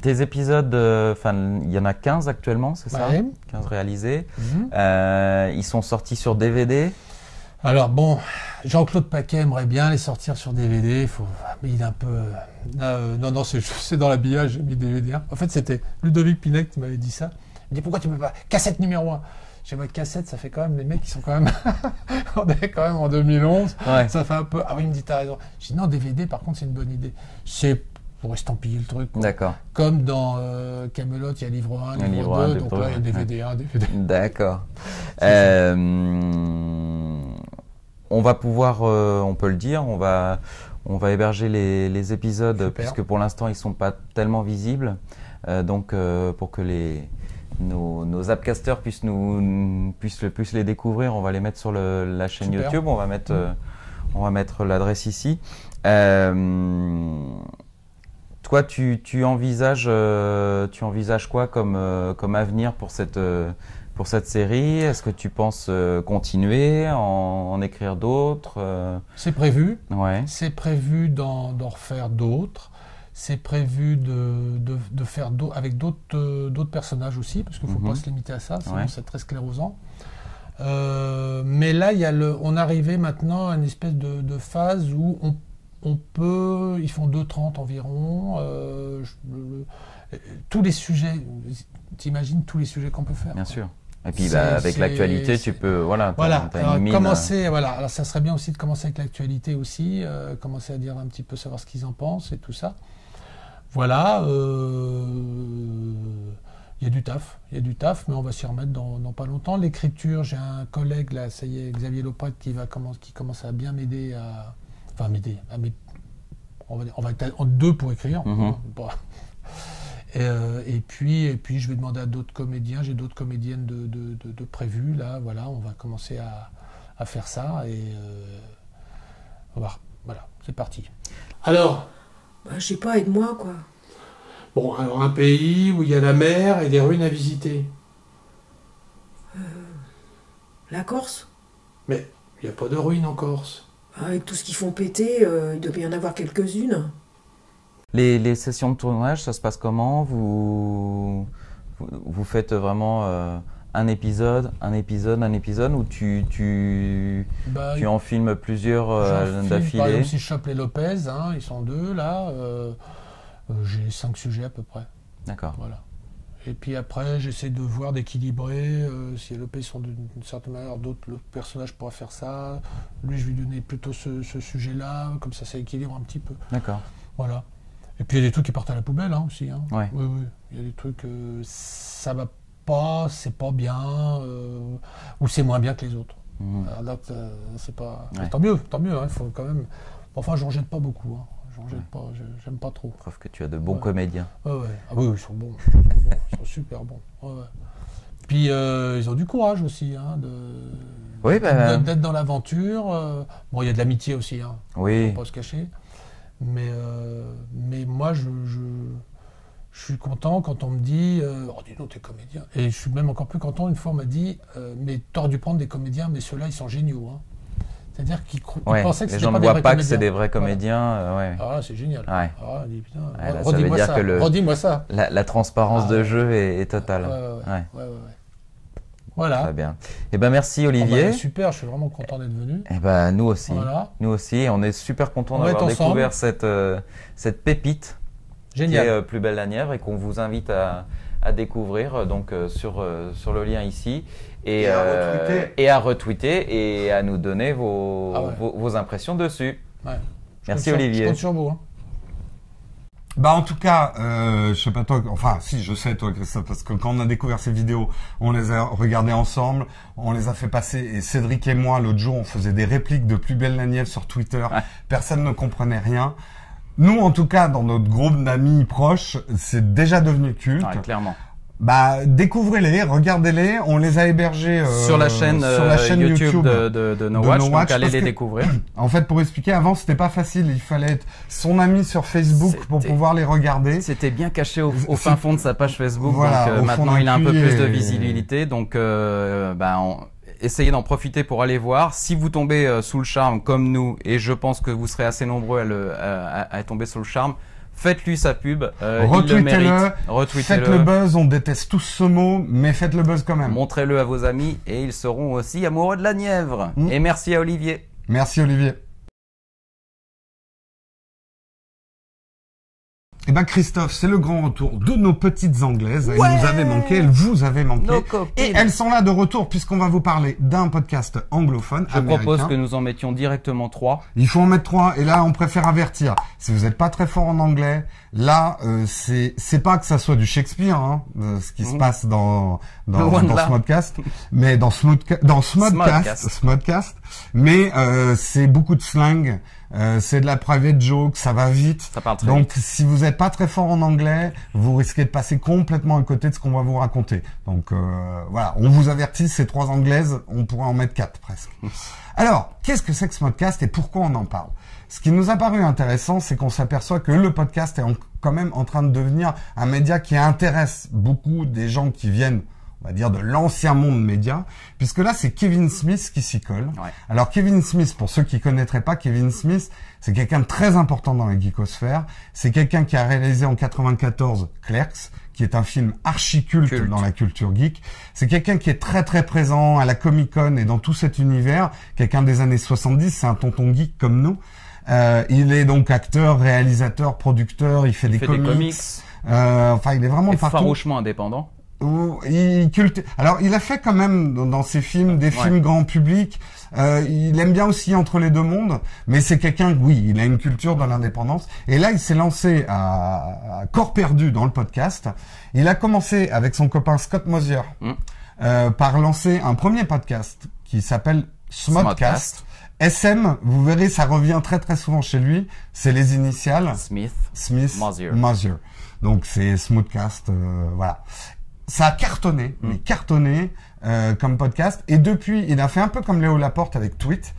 Tes épisodes, il y en a 15 actuellement, c'est ça? Ouais. 15 réalisés. Ils sont sortis sur DVD. Alors bon, Jean-Claude Paquet aimerait bien les sortir sur DVD, mais il est un peu... non, c'est dans l'habillage, j'ai mis DVD. En fait, c'était Ludovic Pinec qui m'avait dit ça. Il me dit, pourquoi tu ne peux pas cassette numéro 1? J'ai dit, cassette, ça fait quand même, les mecs, ils sont quand même... On est quand même en 2011, ouais. Ça fait un peu... Ah oui, il me dit, t'as raison. J'ai dit, non, DVD, par contre, c'est une bonne idée. C'est pour estampiller le truc. Quoi. D'accord. Comme dans Camelot, il y a livre 1, livre 2, donc là, il y a DVD 1, DVD 2. D'accord. On va pouvoir, on peut le dire, on va héberger les épisodes. Super. Puisque pour l'instant, ils ne sont pas tellement visibles. Donc, pour que nos appcasters puissent les découvrir, on va les mettre sur la chaîne Super. YouTube. On va mettre l'adresse ici. Toi, tu envisages quoi comme avenir pour cette série? Est-ce que tu penses continuer, en écrire d'autres? C'est prévu. Ouais. C'est prévu d'en refaire d'autres. C'est prévu de faire avec d'autres personnages aussi, parce qu'il ne faut pas se limiter à ça, sinon c'est très sclérosant. Mais là, on arrivait maintenant à une espèce de phase où on peut... Ils font 2h30 environ. Tous les sujets... T'imagines tous les sujets qu'on peut faire. Bien sûr. Et puis avec l'actualité, tu peux... Voilà. Alors, commencer, alors ça serait bien aussi de commencer avec l'actualité aussi, commencer à dire un petit peu, savoir ce qu'ils en pensent et tout ça. Voilà. Il y a du taf, mais on va s'y remettre dans pas longtemps. L'écriture, j'ai un collègue, là, ça y est, Xavier Lopret, qui commence à bien m'aider à... Enfin, m'aider. On va être en 2 pour écrire. Et puis, je vais demander à d'autres comédiens. J'ai d'autres comédiennes de prévues. Là, voilà, on va commencer à faire ça. Et voilà, c'est parti. Alors je sais pas, aide-moi, quoi. Bon, alors un pays où il y a la mer et des ruines à visiter. La Corse? Mais il n'y a pas de ruines en Corse. Avec tout ce qu'ils font péter, il doit y en avoir quelques-unes. Les sessions de tournage, ça se passe comment? Vous faites vraiment un épisode, ou tu en filmes plusieurs d'affilée? Par exemple, si je chope les Lopez, ils sont 2 là, j'ai 5 sujets à peu près. D'accord. Voilà. Et puis après, j'essaie de voir, d'équilibrer. Si les Lopez sont d'une certaine manière, le personnage pourra faire ça. Lui, je vais lui donner plutôt ce sujet-là, comme ça équilibre un petit peu. D'accord. Voilà. Et puis il y a des trucs qui partent à la poubelle aussi. Ouais. Oui. Il y a des trucs, ça va pas, c'est pas bien, ou c'est moins bien que les autres. Alors là, c'est pas. Ouais. Tant mieux. Il faut quand même. Enfin, j'en jette pas beaucoup. J'en jette pas. J'aime pas trop. Preuve que tu as de bons comédiens. Ouais. Ah oui, ils sont bons. Ils sont super bons. Ouais. Puis ils ont du courage aussi, d'être dans l'aventure. Bon, il y a de l'amitié aussi. Oui. Faut pas se cacher. Mais moi, je suis content quand on me dit oh, dis donc, t'es comédien. Et je suis même encore plus content, une fois, on m'a dit mais t'aurais dû prendre des comédiens, mais ceux-là, ils sont géniaux. C'est-à-dire qu'ils pensaient que c'était pas des vrais comédiens. Les gens ne voient pas que c'est des vrais comédiens. Voilà. Ah, c'est génial. Ouais. Ah, dis, putain, là, redis-moi ça. Redis-moi ça. La transparence de jeu est totale. Ouais. Voilà. Très bien. Merci Olivier. Super, je suis vraiment content d'être venu. Nous aussi. Voilà. Nous aussi, on est super contents d'avoir découvert cette pépite. Génial. Qui est Plus belle la Nièvre et qu'on vous invite à découvrir donc sur le lien ici et à retweeter et à nous donner vos impressions dessus. Ouais. Merci Olivier. Je compte sur vous. Bah en tout cas, je sais pas toi, enfin si je sais toi Christophe, parce que quand on a découvert ces vidéos, on les a regardées ensemble, on les a fait passer, et Cédric et moi l'autre jour on faisait des répliques de Plus belle la Nièvre sur Twitter, personne ne comprenait rien. Nous en tout cas dans notre groupe d'amis proches, c'est déjà devenu culte. Ouais, clairement. Bah découvrez-les, regardez-les, on les a hébergés sur la chaîne YouTube de No Watch, donc allez les découvrir. En fait, pour expliquer, avant c'était pas facile, il fallait être son ami sur Facebook pour pouvoir les regarder. C'était bien caché au fin fond de sa page Facebook, voilà, donc maintenant il a un peu plus de visibilité, donc essayez d'en profiter pour aller voir. Si vous tombez sous le charme comme nous, et je pense que vous serez assez nombreux à tomber sous le charme, faites-lui sa pub, retweetez-le, faites le buzz, on déteste tous ce mot, mais faites le buzz quand même. Montrez-le à vos amis et ils seront aussi amoureux de la Nièvre. Et merci à Olivier. Merci Olivier. Eh ben Christophe, c'est le grand retour de nos petites Anglaises. Elles nous avaient manqué, elles vous avaient manqué. Et elles sont là de retour puisqu'on va vous parler d'un podcast anglophone américain. Je propose que nous en mettions directement 3. Il faut en mettre 3 et là on préfère avertir. Si vous n'êtes pas très fort en anglais, là c'est pas que ça soit du Shakespeare, hein, ce qui se passe dans ce podcast, mais dans Smodcast, mais c'est beaucoup de slang. C'est de la private joke, ça va vite. Ça parle très Donc vite. si vous n'êtes pas très fort en anglais, vous risquez de passer complètement à côté de ce qu'on va vous raconter. Donc voilà, on vous avertit, ces 3 anglaises, on pourrait en mettre 4 presque. Alors, qu'est-ce que c'est que ce podcast et pourquoi on en parle? Ce qui nous a paru intéressant, c'est qu'on s'aperçoit que le podcast est quand même en train de devenir un média qui intéresse beaucoup des gens qui viennent, on va dire, de l'ancien monde média, puisque là, c'est Kevin Smith qui s'y colle. Ouais. Alors, Kevin Smith, pour ceux qui connaîtraient pas, Kevin Smith, c'est quelqu'un de très important dans la geekosphère. C'est quelqu'un qui a réalisé en 94 Clerks, qui est un film archi-culte dans la culture geek. C'est quelqu'un qui est très très présent à la Comic-Con et dans tout cet univers. Quelqu'un des années 70, c'est un tonton geek comme nous. Il est donc acteur, réalisateur, producteur, il fait des comics. Enfin, il est vraiment partout. Farouchement indépendant. Alors, il a fait quand même dans ses films des films grand public. Il aime bien aussi entre les deux mondes, mais c'est quelqu'un, oui, il a une culture dans l'indépendance. Et là, il s'est lancé à corps perdu dans le podcast. Il a commencé avec son copain Scott Mosier par lancer un premier podcast qui s'appelle Smodcast. SM, vous verrez, ça revient très très souvent chez lui. C'est les initiales. Smith, Mosier. Donc c'est Smodcast, voilà. Ça a cartonné, mais cartonné comme podcast. Et depuis, il a fait un peu comme Léo Laporte avec Tweet.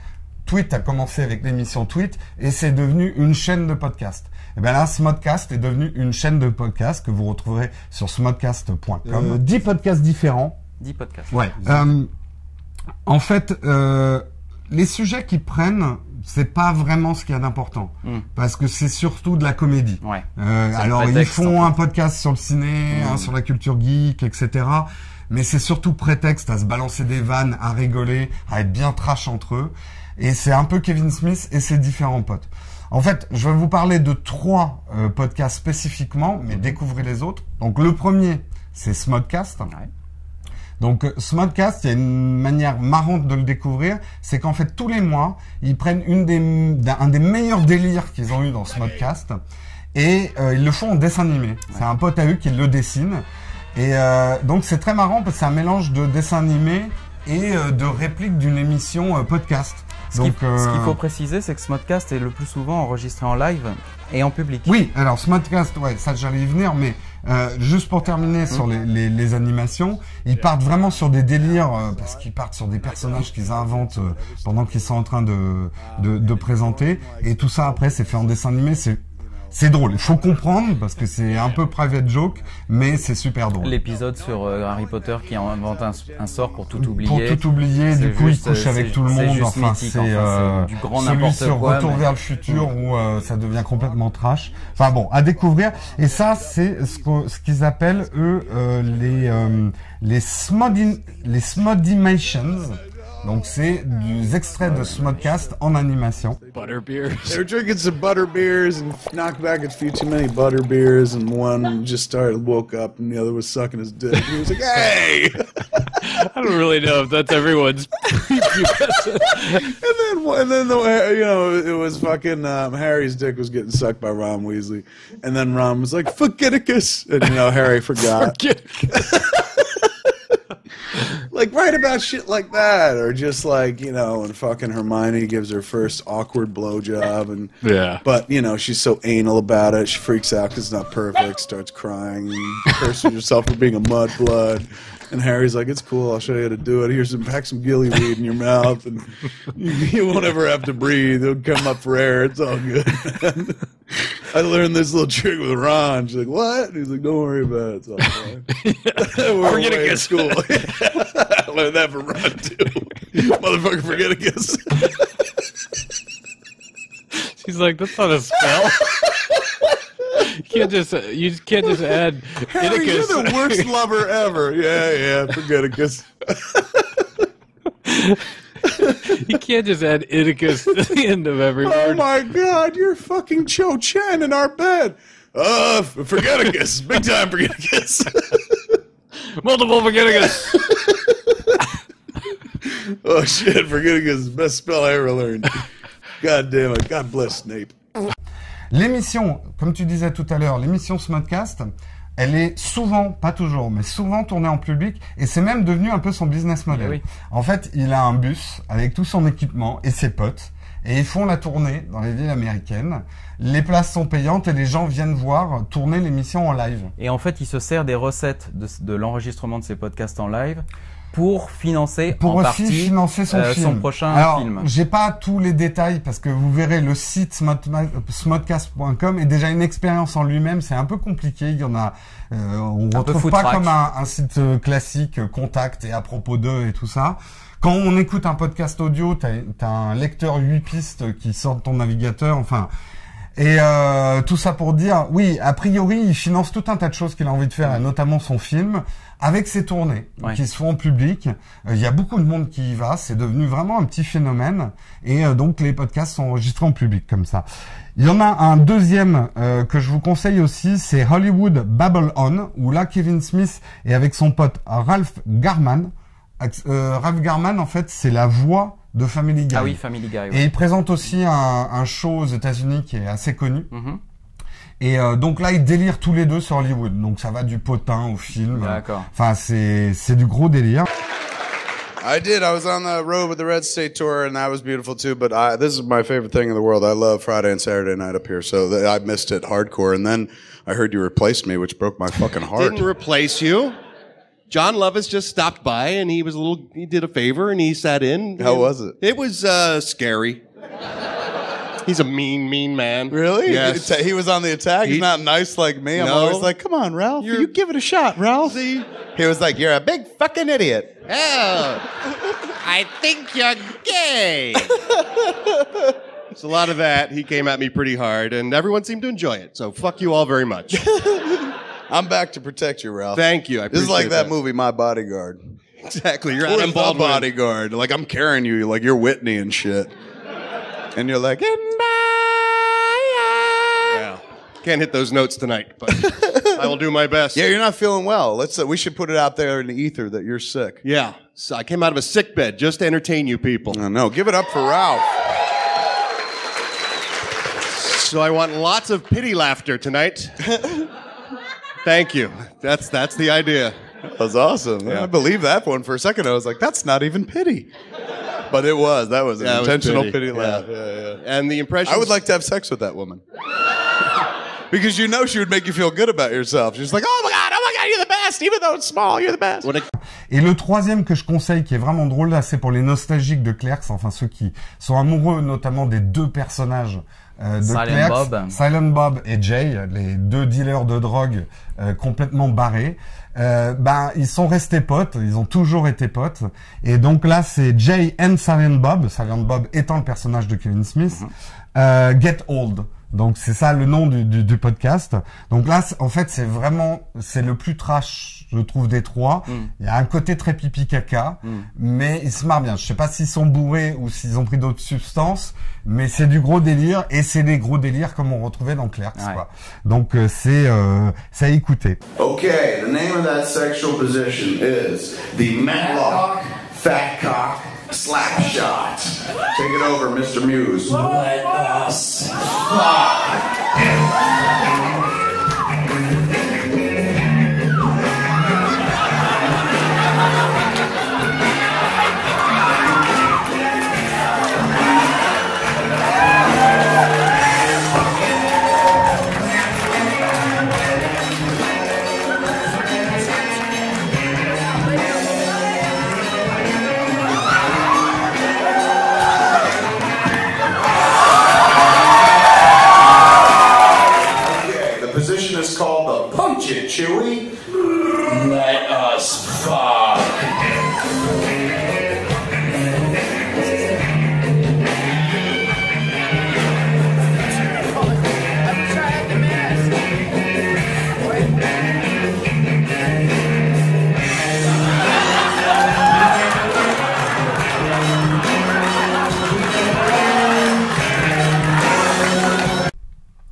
Tweet a commencé avec l'émission Tweet et c'est devenu une chaîne de podcast. Et bien là, Smodcast est devenu une chaîne de podcast que vous retrouverez sur smodcast.com. 10 podcasts différents. 10 podcasts. Ouais. En fait, les sujets qu'ils prennent, c'est pas vraiment ce qu'il y a d'important, parce que c'est surtout de la comédie. Ouais. Alors ils font un podcast sur le ciné, sur la culture geek, etc. Mais c'est surtout prétexte à se balancer des vannes, à rigoler, à être bien trash entre eux. Et c'est un peu Kevin Smith et ses différents potes. En fait, je vais vous parler de 3 podcasts spécifiquement, mais découvrez les autres. Donc le premier, c'est Smodcast. Ouais. Donc Smodcast, il y a une manière marrante de le découvrir, c'est qu'en fait tous les mois, ils prennent un des meilleurs délires qu'ils ont eu dans Smodcast et ils le font en dessin animé. C'est un pote à eux qui le dessine et donc c'est très marrant parce que c'est un mélange de dessin animé et de répliques d'une émission podcast. Ce qu'il faut préciser, c'est que Smodcast est le plus souvent enregistré en live et en public. Oui, alors Smodcast, ouais, ça j'allais y venir, mais juste pour terminer sur les animations, ils partent vraiment sur des délires, parce qu'ils partent sur des personnages qu'ils inventent pendant qu'ils sont en train de présenter, et tout ça après c'est fait en dessin animé, c'est drôle. Il faut comprendre parce que c'est un peu private joke, mais c'est super drôle. L'épisode sur Harry Potter qui invente un sort pour tout oublier. Pour tout oublier, du coup il couche avec tout le monde. Enfin, c'est du grand n'importe sur quoi. Retour vers le futur où ça devient complètement trash. Enfin bon, à découvrir. Et ça, c'est ce qu'ils appellent eux les Smodimations. Donc c'est des extraits de Smodcast en animation. Butterbeers. They were drinking some butterbeers and knocked back a few too many butterbeers, and one just woke up, and the other was sucking his dick. He was like, "Hey!" I don't really know if that's everyone's preview. and then it was fucking Harry's dick was getting sucked by Ron Weasley, and then Ron was like, "Forgeticus," and Harry forgot. Like, write about shit like that, or just like, when fucking Hermione gives her first awkward blowjob, and but she's so anal about it, she freaks out because it's not perfect, starts crying, and curses herself for being a mudblood. And Harry's like, "It's cool, I'll show you how to do it. Here's pack some gilly weed in your mouth, and you won't ever have to breathe. It'll come up for air. It's all good." I learned this little trick with Ron. She's like, "What?" And he's like, "Don't worry about it. It's all fine." We're away at school. I learned that from Ron, too. Motherfucker, Forgeticus. She's like, "That's not a spell." You can't just add Harry, you're the worst lover ever. Yeah, Forgeticus. You can't just add Iticus to the end of every word. Oh my God, you're fucking Cho Chen in our bed. Forgeticus. Big time Forgeticus. Multiple Forgeticus. Oh shit, Forgeticus is the best spell I ever learned. God damn it. God bless Snape. L'émission, comme tu disais tout à l'heure, l'émission Smodcast, elle est souvent, pas toujours, mais souvent tournée en public, et c'est même devenu un peu son business model. Oui. En fait, il a un bus avec tout son équipement et ses potes, et ils font la tournée dans les villes américaines. Les places sont payantes et les gens viennent voir tourner l'émission en live. Et en fait, il se sert des recettes de l'enregistrement de ses podcasts en live pour financer en partie financer son prochain Alors, film. J'ai pas tous les détails parce que vous verrez le site smodcast.com est déjà une expérience en lui-même. C'est un peu compliqué. Il y en a, on retrouve pas comme un site classique contact et à propos d'eux et tout ça. Quand on écoute un podcast audio, t'as un lecteur 8 pistes qui sort de ton navigateur. Enfin. Et tout ça pour dire, oui, a priori, il finance tout un tas de choses qu'il a envie de faire, et notamment son film, avec ses tournées qui se font en public. Il y a beaucoup de monde qui y va, c'est devenu vraiment un petit phénomène, et donc les podcasts sont enregistrés en public comme ça. Il y en a un deuxième que je vous conseille aussi, c'est Hollywood Babble On, où là, Kevin Smith est avec son pote Ralph Garman. Ralph Garman, en fait, c'est la voix de Family Guy. Ah oui, Family Guy. Et il présente aussi un show aux États-Unis qui est assez connu. Et donc là, ils délirent tous les deux sur Hollywood. Donc ça va du potin au film. D'accord. Enfin, c'est du gros délire. I did. I was on the road with the Red State Tour, and that was beautiful too. But this is my favorite thing in the world. I love Friday and Saturday night up here, so I missed it hardcore. And then I heard you replaced me, which broke my fucking heart. Didn't replace you. John Lovis just stopped by, and he did a favor, and he sat in. How was it? It was scary. He's a mean man. Really? Yes. He was on the attack? He's not nice like me? I'm always like, come on, Ralph. You give it a shot, Ralph. See? He was like, you're a big fucking idiot. Oh, I think you're gay. It's a lot of that. He came at me pretty hard, and everyone seemed to enjoy it. So fuck you all very much. I'm back to protect you, Ralph. Thank you. I This is like appreciate that movie, My Bodyguard. Exactly. You're Where's Adam my Baldwin. bodyguard. Like, I'm carrying you like you're Whitney and shit. And you're like, Yeah. Can't hit those notes tonight, but I will do my best. yeah, you're not feeling well. We should put it out there in the ether that you're sick. Yeah. So I came out of a sick bed just to entertain you people. No, give it up for Ralph. So I want lots of pity laughter tonight. Thank you. That's the idea. That was awesome. Yeah. I believe that one for a second. I was like, that's not even pity. But it was. That was an intentional pity laugh. Yeah. And the impression. I would like to have sex with that woman. Because she would make you feel good about yourself. She's like, oh my God, you're the best. Even though it's small, you're the best. Et le troisième que je conseille, qui est vraiment drôle, là, c'est pour les nostalgiques de Clerks, enfin ceux qui sont amoureux notamment des deux personnages de Clerks, Silent Bob et Jay, les deux dealers de drogue complètement barrés. Ils sont restés potes, ils ont toujours été potes. Et donc là, c'est Jay and Silent Bob étant le personnage de Kevin Smith, Get Old. Donc c'est ça le nom du podcast. Donc là, en fait, c'est le plus trash, je trouve, des trois. Il y a un côté très pipi caca, mais ils se marrent bien. Je sais pas s'ils sont bourrés ou s'ils ont pris d'autres substances, mais c'est du gros délire et c'est des gros délires comme on retrouvait dans Clerks, quoi. Donc c'est à écouter. Okay, the name of that sexual position is the Matlock Fat Cock Slap Shot. Take it over, Mr. Muse. Let us fuck. Called the Punch It, Chewy. Let us fuck.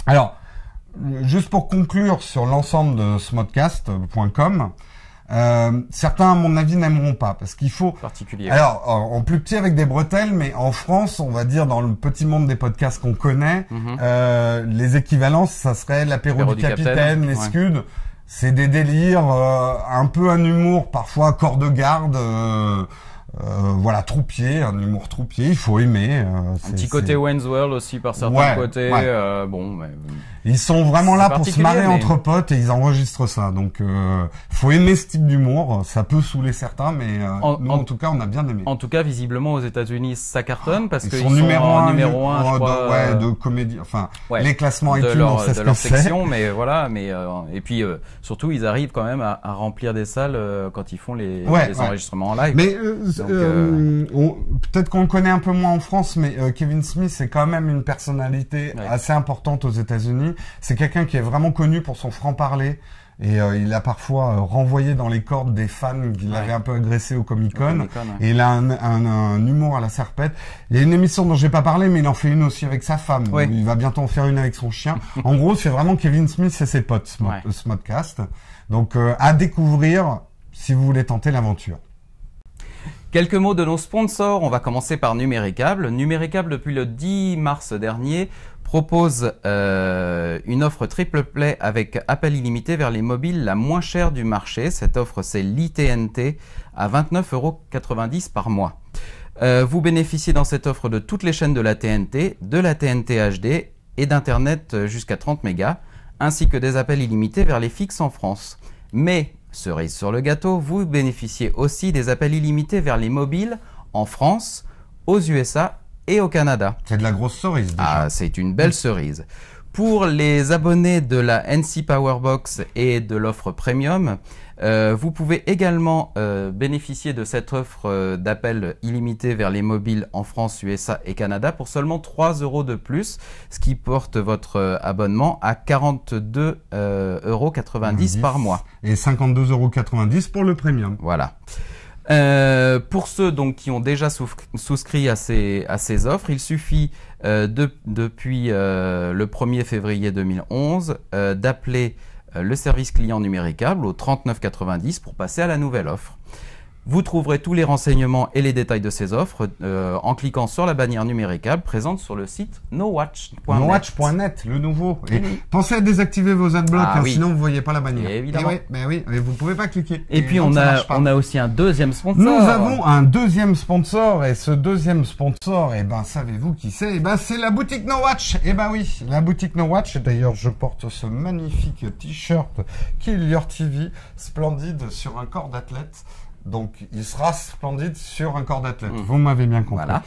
Alors, juste pour conclure sur l'ensemble de smodcast.com, certains, à mon avis, n'aimeront pas parce qu'il faut. Particulier. Alors, en plus petit avec des bretelles, mais en France, on va dire dans le petit monde des podcasts qu'on connaît, les équivalences, ça serait l'apéro du capitaine, les scuds. C'est des délires, un peu un humour, parfois corps de garde. Voilà, troupier, un humour troupier, il faut aimer. Un petit côté Wayne's World aussi par certains côtés. Bon, mais... Ils sont vraiment là pour se marrer entre potes et ils enregistrent ça. Donc, faut aimer ce type d'humour. Ça peut saouler certains, mais nous, en tout cas, on a bien aimé. En tout cas, visiblement, aux États-Unis, ça cartonne parce qu'ils sont numéro un, je crois, de comédie. Enfin, les classements iTunes, on sait ce que c'est. Section, mais voilà. Mais et puis surtout, ils arrivent quand même à remplir des salles quand ils font les enregistrements en live. Mais peut-être qu'on le connaît un peu moins en France, mais Kevin Smith, c'est quand même une personnalité assez importante aux États-Unis. C'est quelqu'un qui est vraiment connu pour son franc-parler. Et il a parfois renvoyé dans les cordes des fans qu'il avait un peu agressé au Comic-Con. Et il a un humour à la serpette. Il y a une émission dont j'ai pas parlé, mais il en fait une aussi avec sa femme. Il va bientôt en faire une avec son chien. En gros, c'est vraiment Kevin Smith et ses potes, Smodcast. Donc, à découvrir si vous voulez tenter l'aventure. Quelques mots de nos sponsors. On va commencer par Numéricable. Numéricable, depuis le 10 mars dernier, propose une offre triple play avec appel illimité vers les mobiles la moins chère du marché. Cette offre, c'est l'ITNT à 29,90 € par mois. Vous bénéficiez dans cette offre de toutes les chaînes de la TNT, de la TNT HD et d'Internet jusqu'à 30 mégas, ainsi que des appels illimités vers les fixes en France. Mais, cerise sur le gâteau, vous bénéficiez aussi des appels illimités vers les mobiles en France, aux USA et au Canada. C'est de la grosse cerise déjà. Ah, c'est une belle cerise. Pour les abonnés de la NC Powerbox et de l'offre Premium, vous pouvez également bénéficier de cette offre d'appel illimité vers les mobiles en France, USA et Canada pour seulement 3 € de plus, ce qui porte votre abonnement à 42,90 € par mois. Et 52,90 € pour le Premium. Voilà. Pour ceux donc qui ont déjà souscrit à ces offres, il suffit depuis le 1er février 2011 d'appeler le service client Numéricable au 3990 pour passer à la nouvelle offre. Vous trouverez tous les renseignements et les détails de ces offres en cliquant sur la bannière Numéricable présente sur le site nowatch.net. Nowatch.net, le nouveau. Et pensez à désactiver vos adblocks, sinon vous voyez pas la bannière. Évidemment. Mais vous pouvez pas cliquer. Et puis on a aussi un deuxième sponsor. Nous avons un deuxième sponsor et ce deuxième sponsor, savez-vous qui c'est? C'est la boutique Nowatch. Oui, la boutique Nowatch. Et d'ailleurs, je porte ce magnifique t-shirt Kill Your TV, splendide sur un corps d'athlète. Donc, il sera splendide sur un corps d'athlète. Vous m'avez bien compris. Voilà.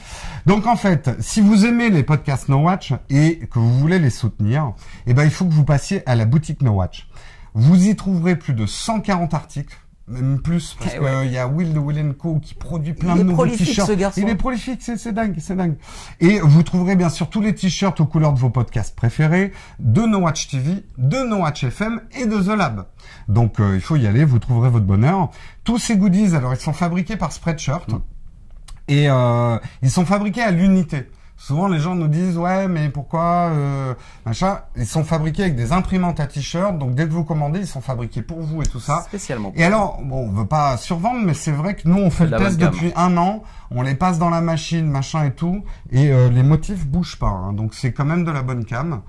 Donc, en fait, si vous aimez les podcasts Nowatch et que vous voulez les soutenir, il faut que vous passiez à la boutique Nowatch. Vous y trouverez plus de 140 articles Même plus, parce qu'il y a Will de Will & Co qui produit plein de nouveaux t-shirts. Il est prolifique, ce garçon. Il est prolifique, c'est dingue, c'est dingue. Et vous trouverez bien sûr tous les t-shirts aux couleurs de vos podcasts préférés, de No Watch TV, de No Watch FM et de The Lab. Donc il faut y aller, vous trouverez votre bonheur. Tous ces goodies, alors ils sont fabriqués par Spreadshirt et ils sont fabriqués à l'unité. Souvent, les gens nous disent, ouais, mais pourquoi, machin. Ils sont fabriqués avec des imprimantes à t-shirt. Donc, dès que vous commandez, ils sont fabriqués pour vous et tout ça. Spécialement. Et alors, bon, on veut pas survendre, mais c'est vrai que nous, on fait le test depuis 1 an. On les passe dans la machine, machin et tout. Et les motifs bougent pas. Hein, donc, c'est quand même de la bonne cam.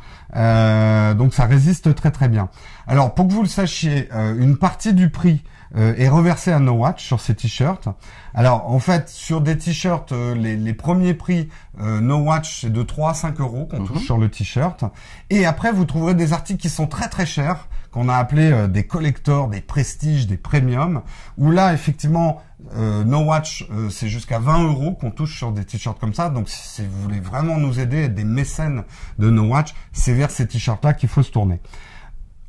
Donc, ça résiste très, très bien. Alors, pour que vous le sachiez, une partie du prix est reversé à No Watch sur ces t-shirts. Alors en fait sur des t-shirts les premiers prix No Watch c'est de 3 à 5 euros qu'on touche sur le t-shirt et après vous trouverez des articles qui sont très très chers qu'on a appelés des collectors, des prestiges, des premiums où là effectivement No Watch c'est jusqu'à 20 euros qu'on touche sur des t-shirts comme ça. Donc si vous voulez vraiment nous aider, être des mécènes de No Watch, c'est vers ces t-shirts là qu'il faut se tourner.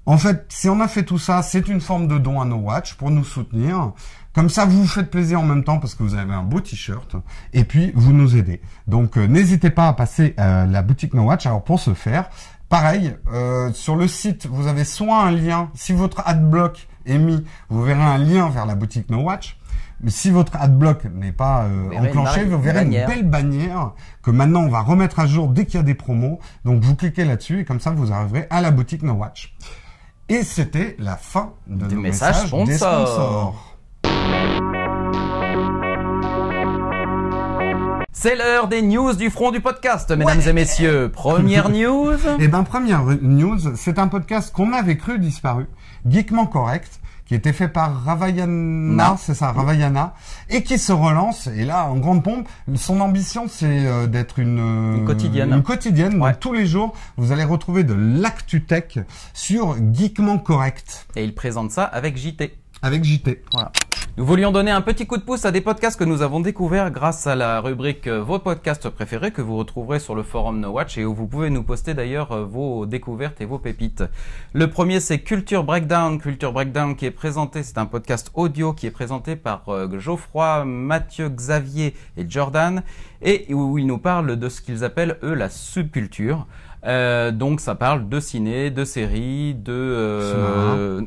En fait, si on a fait tout ça, c'est une forme de don à No Watch pour nous soutenir. Comme ça, vous vous faites plaisir en même temps parce que vous avez un beau t-shirt et puis vous nous aidez. Donc, n'hésitez pas à passer à la boutique No Watch. Alors, pour ce faire, pareil, sur le site, vous avez soit un lien. Si votre adblock est mis, vous verrez un lien vers la boutique No Watch. Mais si votre adblock n'est pas enclenché, vous verrez une belle bannière que maintenant on va remettre à jour dès qu'il y a des promos. Donc, vous cliquez là-dessus et comme ça, vous arriverez à la boutique No Watch. Et c'était la fin de nos messages des sponsors. C'est l'heure des news du front du podcast, mesdames et messieurs. Première news. Eh ben, première news, c'est un podcast qu'on avait cru disparu, Geekement Correct, qui était fait par Ravayana, c'est ça, Ravayana, et qui se relance, et là, en grande pompe, son ambition, c'est d'être une quotidienne. Une quotidienne, donc tous les jours, vous allez retrouver de l'actu tech sur Geekement Correct. Et il présente ça avec JT. Avec JT. Voilà. Nous voulions donner un petit coup de pouce à des podcasts que nous avons découverts grâce à la rubrique Vos podcasts préférés que vous retrouverez sur le forum No Watch et où vous pouvez nous poster d'ailleurs vos découvertes et vos pépites. Le premier c'est Culture Breakdown. Culture Breakdown qui est présenté, c'est un podcast audio qui est présenté par Geoffroy, Mathieu, Xavier et Jordan et où ils nous parlent de ce qu'ils appellent eux la subculture. Donc ça parle de ciné, de séries, de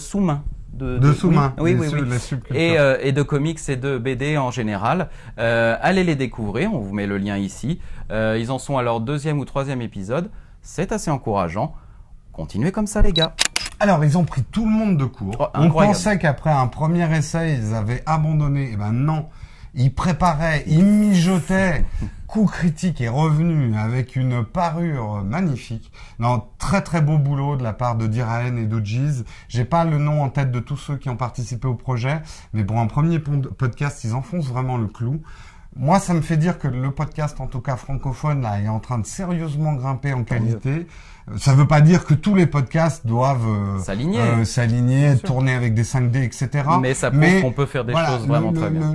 sous-mains. De sous-mains. Oui. Et de comics et de BD en général. Allez les découvrir, on vous met le lien ici. Ils en sont à leur 2e ou 3e épisode. C'est assez encourageant. Continuez comme ça les gars. Alors, ils ont pris tout le monde de court. On pensait qu'après un premier essai, ils avaient abandonné. Eh ben non, ils préparaient, ils mijotaient. Coup Critique est revenu avec une parure magnifique. Non, très très beau boulot de la part de Diraen et d'Ojiz. J'ai pas le nom en tête de tous ceux qui ont participé au projet, mais pour un premier podcast, ils enfoncent vraiment le clou. Moi, ça me fait dire que le podcast, en tout cas francophone, là, est en train de sérieusement grimper en qualité. Ça veut pas dire que tous les podcasts doivent s'aligner, tourner avec des 5D, etc. Mais ça prouve qu'on peut faire des choses vraiment très bien.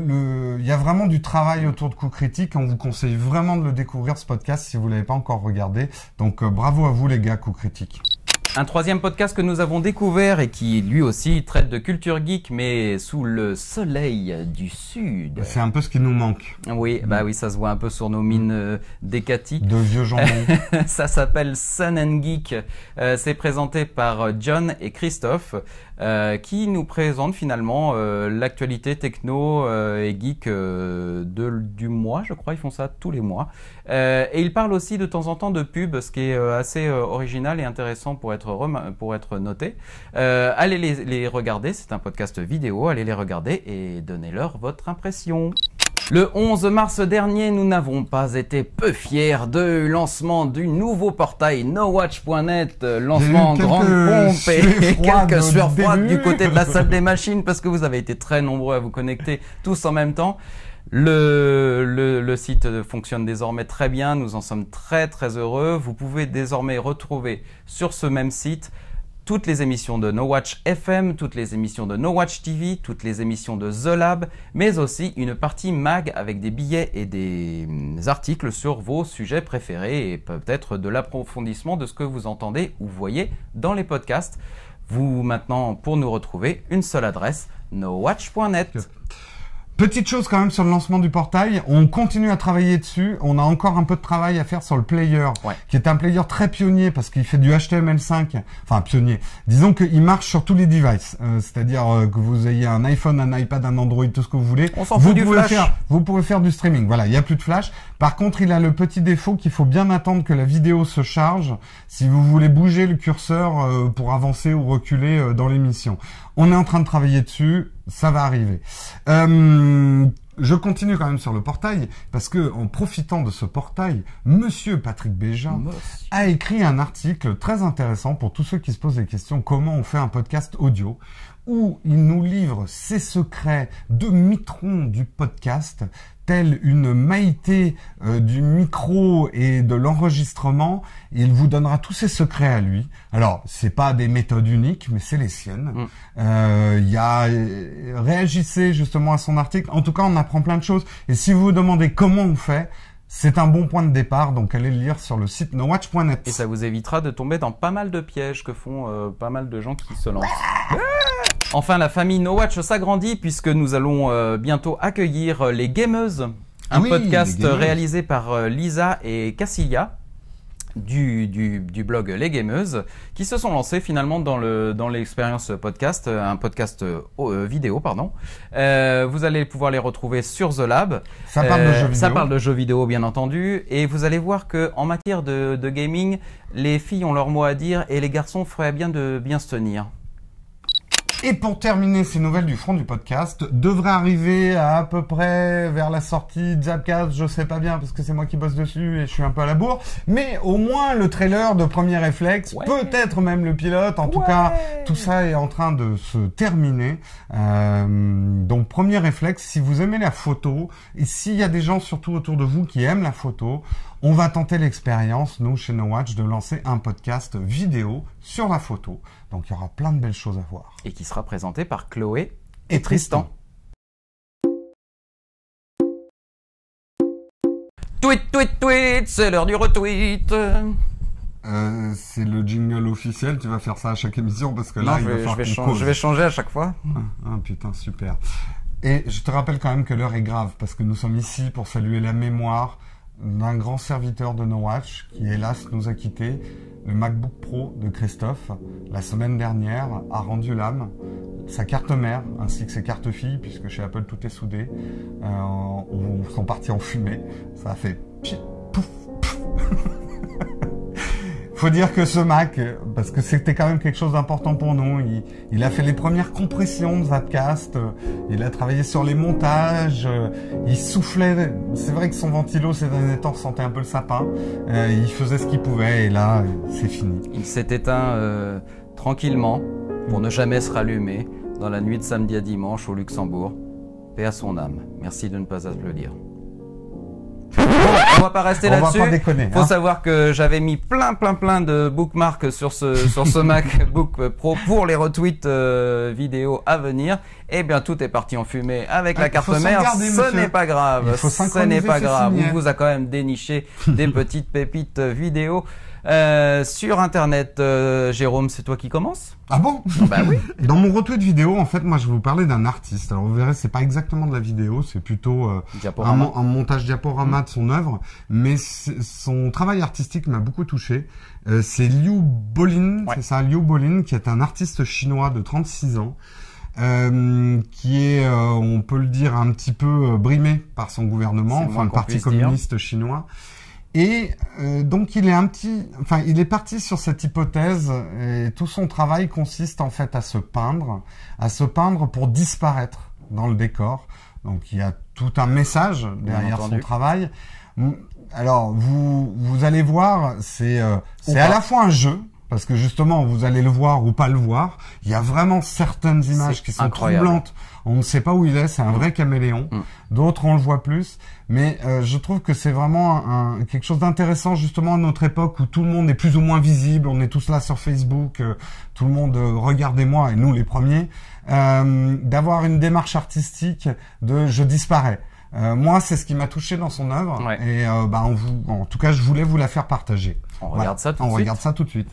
Il y a vraiment du travail autour de Coup Critique. On vous conseille vraiment de le découvrir, ce podcast, si vous l'avez pas encore regardé. Donc, bravo à vous, les gars, Coup Critique. Un troisième podcast que nous avons découvert et qui lui aussi traite de culture geek mais sous le soleil du sud. C'est un peu ce qui nous manque. Oui, bah oui, ça se voit un peu sur nos mines décaties. De vieux jambons. Ça s'appelle Sun and Geek. C'est présenté par John et Christophe qui nous présentent finalement l'actualité techno et geek du mois, je crois. Ils font ça tous les mois. Et ils parlent aussi de temps en temps de pub, ce qui est assez original et intéressant pour être noté. Allez les regarder, c'est un podcast vidéo, allez les regarder et donnez-leur votre impression. Le 11 mars dernier, nous n'avons pas été peu fiers de lancement du nouveau portail nowatch.net, lancement en grande pompe et quelques sueurs froides du côté de la salle des machines parce que vous avez été très nombreux à vous connecter tous en même temps. Le site fonctionne désormais très bien, nous en sommes très très heureux. Vous pouvez désormais retrouver sur ce même site toutes les émissions de No Watch FM, toutes les émissions de No Watch TV, toutes les émissions de The Lab, mais aussi une partie mag avec des billets et des articles sur vos sujets préférés et peut-être de l'approfondissement de ce que vous entendez ou voyez dans les podcasts. Vous, maintenant, pour nous retrouver, une seule adresse, nowatch.net. Petite chose quand même sur le lancement du portail, on continue à travailler dessus, on a encore un peu de travail à faire sur le player, qui est un player très pionnier parce qu'il fait du HTML5, enfin pionnier, disons qu'il marche sur tous les devices, c'est-à-dire que vous ayez un iPhone, un iPad, un Android, tout ce que vous voulez, vous pouvez faire du streaming, voilà, il n'y a plus de flash. Par contre, il a le petit défaut qu'il faut bien attendre que la vidéo se charge si vous voulez bouger le curseur pour avancer ou reculer dans l'émission. On est en train de travailler dessus, ça va arriver. Je continue quand même sur le portail parce que en profitant de ce portail, Monsieur Patrick Béja a écrit un article très intéressant pour tous ceux qui se posent des questions comment on fait un podcast audio, où il nous livre ses secrets de mitron du podcast, telle une Maïté du micro et de l'enregistrement. Il vous donnera tous ses secrets à lui. Alors, c'est pas des méthodes uniques, mais c'est les siennes. Réagissez justement à son article. En tout cas, on apprend plein de choses. Et si vous vous demandez comment on fait, c'est un bon point de départ, donc allez le lire sur le site nowatch.net. Et ça vous évitera de tomber dans pas mal de pièges que font pas mal de gens qui se lancent. Enfin, la famille No Watch s'agrandit puisque nous allons bientôt accueillir les Gameuses, un podcast réalisé par Lisa et Cassilia du blog Les Gameuses, qui se sont lancés finalement dans l'expérience podcast, un podcast vidéo, pardon. Vous allez pouvoir les retrouver sur The Lab. Ça parle de jeux vidéo. Ça parle de jeux vidéo, bien entendu. Et vous allez voir que en matière de gaming, les filles ont leur mot à dire et les garçons feraient bien de bien se tenir. Et pour terminer ces nouvelles du front du podcast, devrait arriver à peu près vers la sortie de Zapcast, je sais pas bien parce que c'est moi qui bosse dessus et je suis un peu à la bourre, mais au moins le trailer de Premier Réflexe, peut-être même le pilote, en tout cas tout ça est en train de se terminer. Donc Premier Réflexe, si vous aimez la photo, et s'il y a des gens surtout autour de vous qui aiment la photo, on va tenter l'expérience, nous, chez No Watch, de lancer un podcast vidéo sur la photo. Donc, il y aura plein de belles choses à voir. Et qui sera présenté par Chloé et Tristan. Tweet, tweet, tweet, c'est l'heure du retweet. C'est le jingle officiel, tu vas faire ça à chaque émission parce que là, je vais changer à chaque fois. Ah putain, super. Et je te rappelle quand même que l'heure est grave parce que nous sommes ici pour saluer la mémoire d'un grand serviteur de No Watch qui, hélas, nous a quittés. Le MacBook Pro de Christophe, la semaine dernière, a rendu l'âme. Sa carte mère, ainsi que ses cartes filles, puisque chez Apple tout est soudé, sont partis en fumée. Ça a fait pchit, pouf, pouf. Faut dire que ce Mac, parce que c'était quand même quelque chose d'important pour nous, il a fait les premières compressions de Zapcast, il a travaillé sur les montages, il soufflait, c'est vrai que son ventilo ces derniers temps sentait un peu le sapin, il faisait ce qu'il pouvait et là c'est fini. Il s'est éteint tranquillement pour ne jamais se rallumer dans la nuit de samedi à dimanche au Luxembourg. Paix à son âme, merci de ne pas applaudir. On va pas rester là-dessus. Faut savoir que j'avais mis plein de bookmarks sur ce MacBook Pro pour les retweets vidéo à venir. Et bien tout est parti en fumée avec la carte mère. Ce n'est pas grave. Ce n'est pas grave. On vous a quand même déniché des petites pépites vidéo. Sur internet, Jérôme, c'est toi qui commences? Ah bon? Bah oui. Dans mon retweet vidéo, en fait, moi je vais vous parler d'un artiste. Alors vous verrez, c'est pas exactement de la vidéo, c'est plutôt un montage diaporama de son œuvre, mais son travail artistique m'a beaucoup touché. C'est Liu Bolin, c'est ça, Liu Bolin, qui est un artiste chinois de 36 ans. Qui est, on peut le dire, un petit peu brimé par son gouvernement, enfin le Parti communiste chinois. Et donc il est parti sur cette hypothèse et tout son travail consiste en fait à se peindre pour disparaître dans le décor. Donc il y a tout un message derrière son travail. Alors vous allez voir, c'est à la fois un jeu. Parce que justement, vous allez le voir ou pas le voir. Il y a vraiment certaines images qui sont troublantes. On ne sait pas où il est. C'est un vrai caméléon. D'autres, on le voit plus. Mais je trouve que c'est vraiment quelque chose d'intéressant justement à notre époque où tout le monde est plus ou moins visible. On est tous là sur Facebook. Tout le monde, regardez-moi, et nous les premiers. D'avoir une démarche artistique de « je disparais ». Moi, c'est ce qui m'a touché dans son œuvre. Et en tout cas, je voulais vous la faire partager. On regarde ça tout de suite. On regarde ça tout de suite.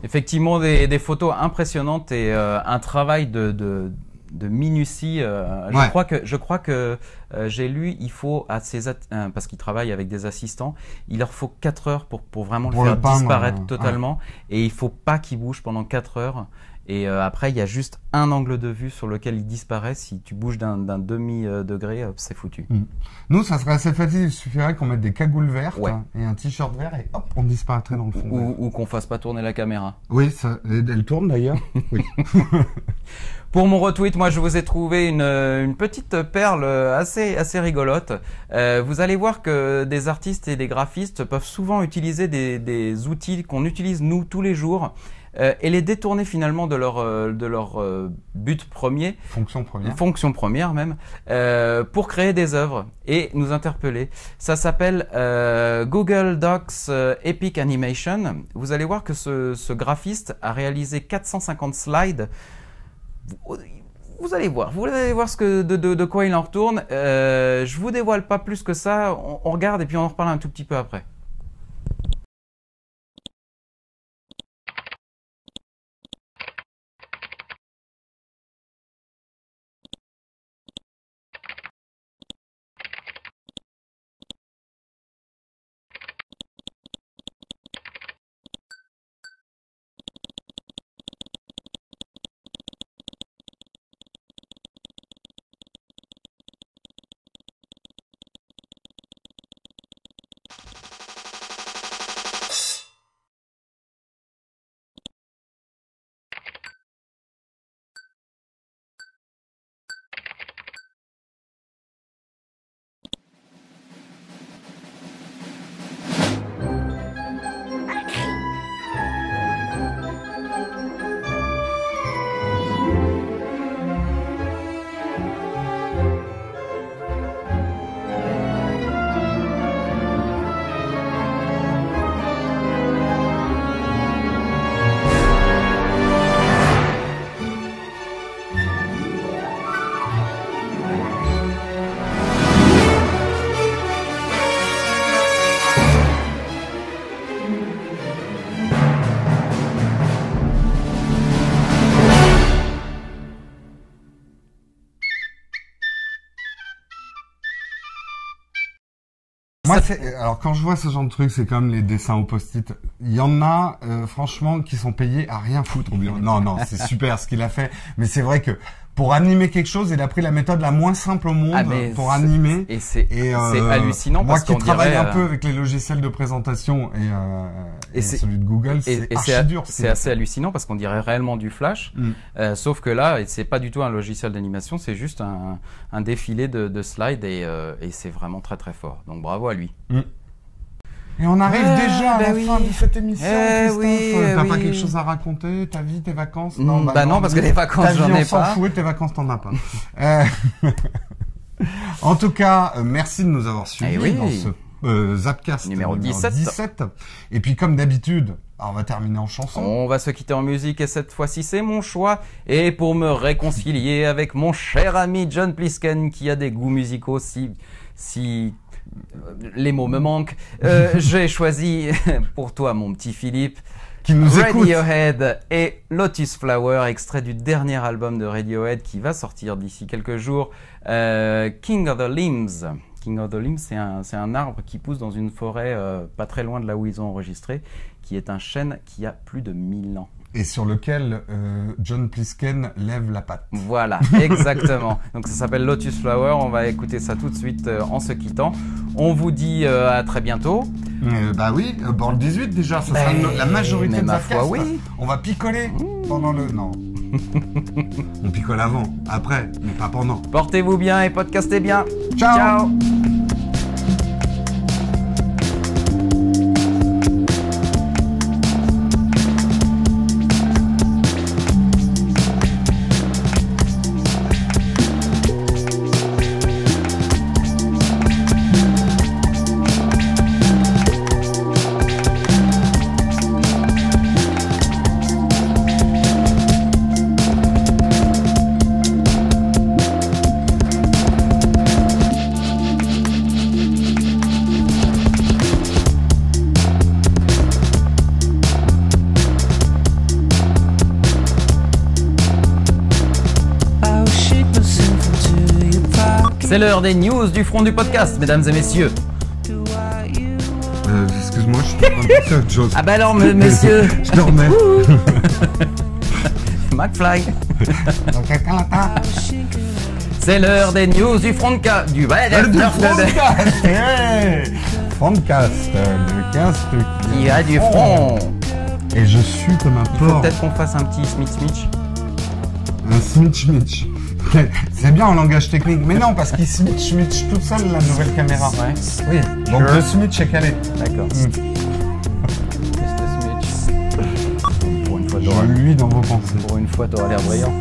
Effectivement, des photos impressionnantes et un travail de minutie. Je crois que j'ai lu, il faut à parce qu'il travaille avec des assistants, il leur faut 4 heures pour vraiment le faire disparaître totalement. Et il faut pas qu'il bouge pendant 4 heures. Et après, il y a juste un angle de vue sur lequel il disparaît. Si tu bouges d'un demi-degré, c'est foutu. Nous, ça serait assez facile. Il suffirait qu'on mette des cagoules vertes et un t-shirt vert et hop, on disparaîtrait dans le fond. Ou qu'on fasse pas tourner la caméra. Oui, elle tourne d'ailleurs. Oui. Pour mon retweet, moi, je vous ai trouvé une petite perle assez rigolote. Vous allez voir que des artistes et des graphistes peuvent souvent utiliser des outils qu'on utilise nous tous les jours. Et les détourner finalement de leur but premier, fonction première même, pour créer des œuvres et nous interpeller. Ça s'appelle Google Docs Epic Animation. Vous allez voir que ce graphiste a réalisé 450 slides. Vous allez voir de quoi il en retourne. Je vous dévoile pas plus que ça. On regarde et puis on en reparle un tout petit peu après. Moi, alors quand je vois ce genre de truc, c'est comme les dessins au post-it. Il y en a, franchement, qui sont payés à rien foutre au bureau. Non, c'est super ce qu'il a fait. Mais c'est vrai que pour animer quelque chose, il a pris la méthode la moins simple au monde pour animer. Et c'est hallucinant moi parce qu'on travaille un peu avec les logiciels de présentation et celui de Google, c'est archi dur. C'est assez hallucinant parce qu'on dirait réellement du Flash. Sauf que là, c'est pas du tout un logiciel d'animation, c'est juste un défilé de slides et c'est vraiment très très fort. Donc bravo à lui. Et on arrive déjà à la fin de cette émission, Christophe. T'as pas quelque chose à raconter? Ta vie, tes vacances? Non, non, parce que les vacances, j'en ai pas. On s'en fout, tes vacances, t'en as pas. En tout cas, merci de nous avoir suivis dans ce Zapcast numéro 17. Et puis, comme d'habitude, on va terminer en chanson. On va se quitter en musique et cette fois-ci, c'est mon choix. Et pour me réconcilier avec mon cher ami John Plisken, qui a des goûts musicaux si les mots me manquent. J'ai choisi pour toi, mon petit Philippe, qui nous Radiohead et Lotus Flower, extrait du dernier album de Radiohead qui va sortir d'ici quelques jours. King of the Limbs. King of the Limbs, c'est un arbre qui pousse dans une forêt pas très loin de là où ils ont enregistré, qui est un chêne qui a plus de 1000 ans. Et sur lequel John Plisken lève la patte. Voilà, exactement. Donc ça s'appelle Lotus Flower, on va écouter ça tout de suite en se quittant. On vous dit à très bientôt. Bah oui, le 18 déjà, ça sera la majorité de la foi, oui. On va picoler pendant le... Non. On picole avant, après, mais pas pendant. Portez-vous bien et podcastez bien. Ciao. Ciao. C'est l'heure des news du front du podcast, mesdames et messieurs. Excuse-moi, je suis en train de penser à autre chose. Ah bah alors, messieurs. Je te remets. McFly. C'est l'heure des news du frontcast. Du Frontcast, le cast qui a du front. Et je suis comme un porc. Il faut peut-être qu'on fasse un petit Smith. Un Smith. C'est bien en langage technique, mais non, parce qu'il Smith tout seul la nouvelle caméra. Ouais. Oui, donc le Smith est calé. D'accord. Pour une fois, Je lui dans vos pensées. Pour une fois, t'auras l'air brillant.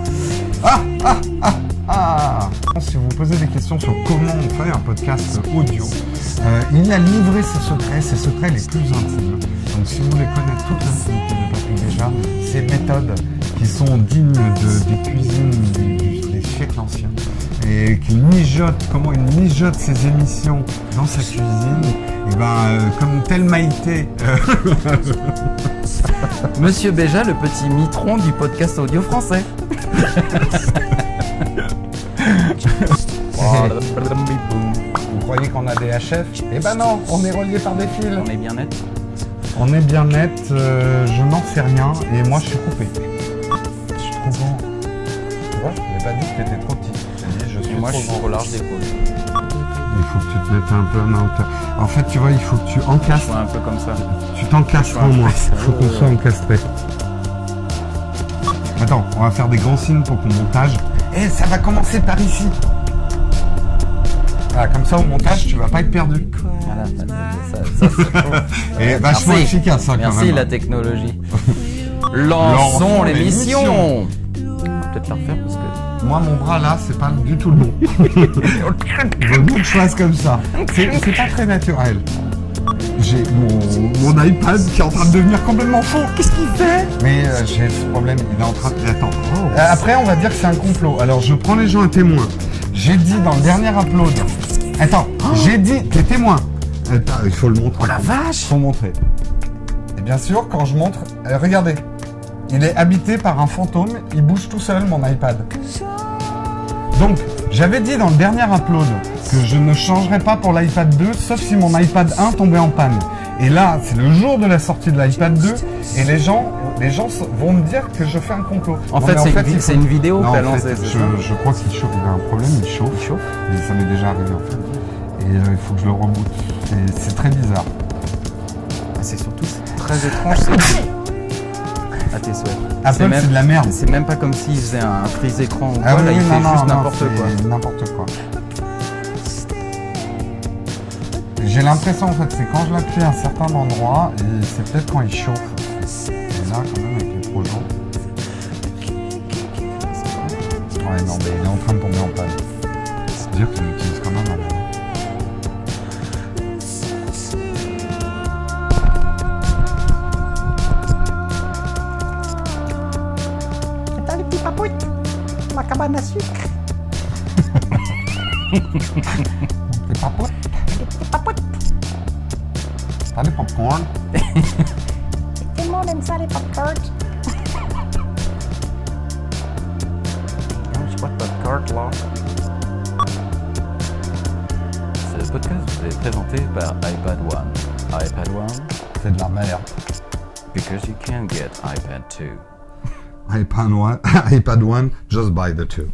Si vous posez des questions sur comment on fait un podcast audio, il a livré ses secrets les plus intimes. Donc si vous voulez connaître toute l'intimité de Patrick Béja, ses méthodes qui sont dignes des cuisines des siècles anciens, et qu'il mijote, comment il mijote ses émissions dans sa cuisine, et comme tel Maïté. Monsieur Béja, le petit mitron du podcast audio français. Vous croyez qu'on a des HF? Eh ben non, on est reliés par des fils. On est bien net. On est bien net, je n'en sais rien, et moi je suis coupé. Je suis trop grand. Tu vois, je n'ai pas dit que t'étais trop petit. J'ai dit je suis moi, trop je suis grand. trop large d'épaule. Il faut que tu te mettes un peu à ma hauteur. En fait, tu vois, il faut que tu encastres. Un peu comme ça. Tu t'encastres au moins. Il faut qu'on soit encastré. Attends, on va faire des grands signes pour qu'on montage. Et ça va commencer par ici. Ah, comme ça au montage, tu vas pas être perdu. Voilà, ça et vachement efficace, ça, quand même. Merci la technologie. Lançons l'émission. Peut-être la refaire parce que. Moi, mon bras là, c'est pas du tout le bon. Il vaut mieux que je fasse comme ça. C'est pas très naturel. J'ai mon iPad qui est en train de devenir complètement faux. Qu'est-ce qu'il fait? Mais j'ai ce problème, il est en train de... Attends. Après, on va dire que c'est un complot. Alors, je prends les gens à témoin. J'ai dit dans le dernier upload... Attends, j'ai dit... T'es témoin. Attends, il faut le montrer. Oh la vache! Il faut montrer. Et bien sûr, quand je montre... regardez. Il est habité par un fantôme. Il bouge tout seul, mon iPad. Donc, j'avais dit dans le dernier upload que je ne changerais pas pour l'iPad 2, sauf si mon iPad 1 tombait en panne. Et là, c'est le jour de la sortie de l'iPad 2, et les gens vont me dire que je fais un complot. En fait, c'est une vidéo que t'as lancée, c'est ça? Je crois qu'il chauffe, il a un problème, il chauffe. Et ça m'est déjà arrivé en fait. Et il faut que je le reboot. C'est très bizarre. C'est surtout très étrange. À tes souhaits. Apple, c'est de la merde. C'est même pas comme s'il faisait un freeze écran ou quoi, là il fait juste n'importe quoi. N'importe quoi. J'ai l'impression en fait, c'est quand je l'appuie à un certain endroit, et c'est peut-être quand il chauffe. Et là, quand même, avec les projets. Ouais, non, mais il est en train de tomber en panne. C'est-à-dire qu'il l'utilise quand même à ma cabane à sucre. Des papotes. T'as des popcorn. Tout le monde aime ça, les popcorn. Je sais pas de popcorn là. Ce podcast vous est présenté par iPad One. iPad One, c'est de la merde. Because you can get iPad 2. iPad 1, just buy the 2.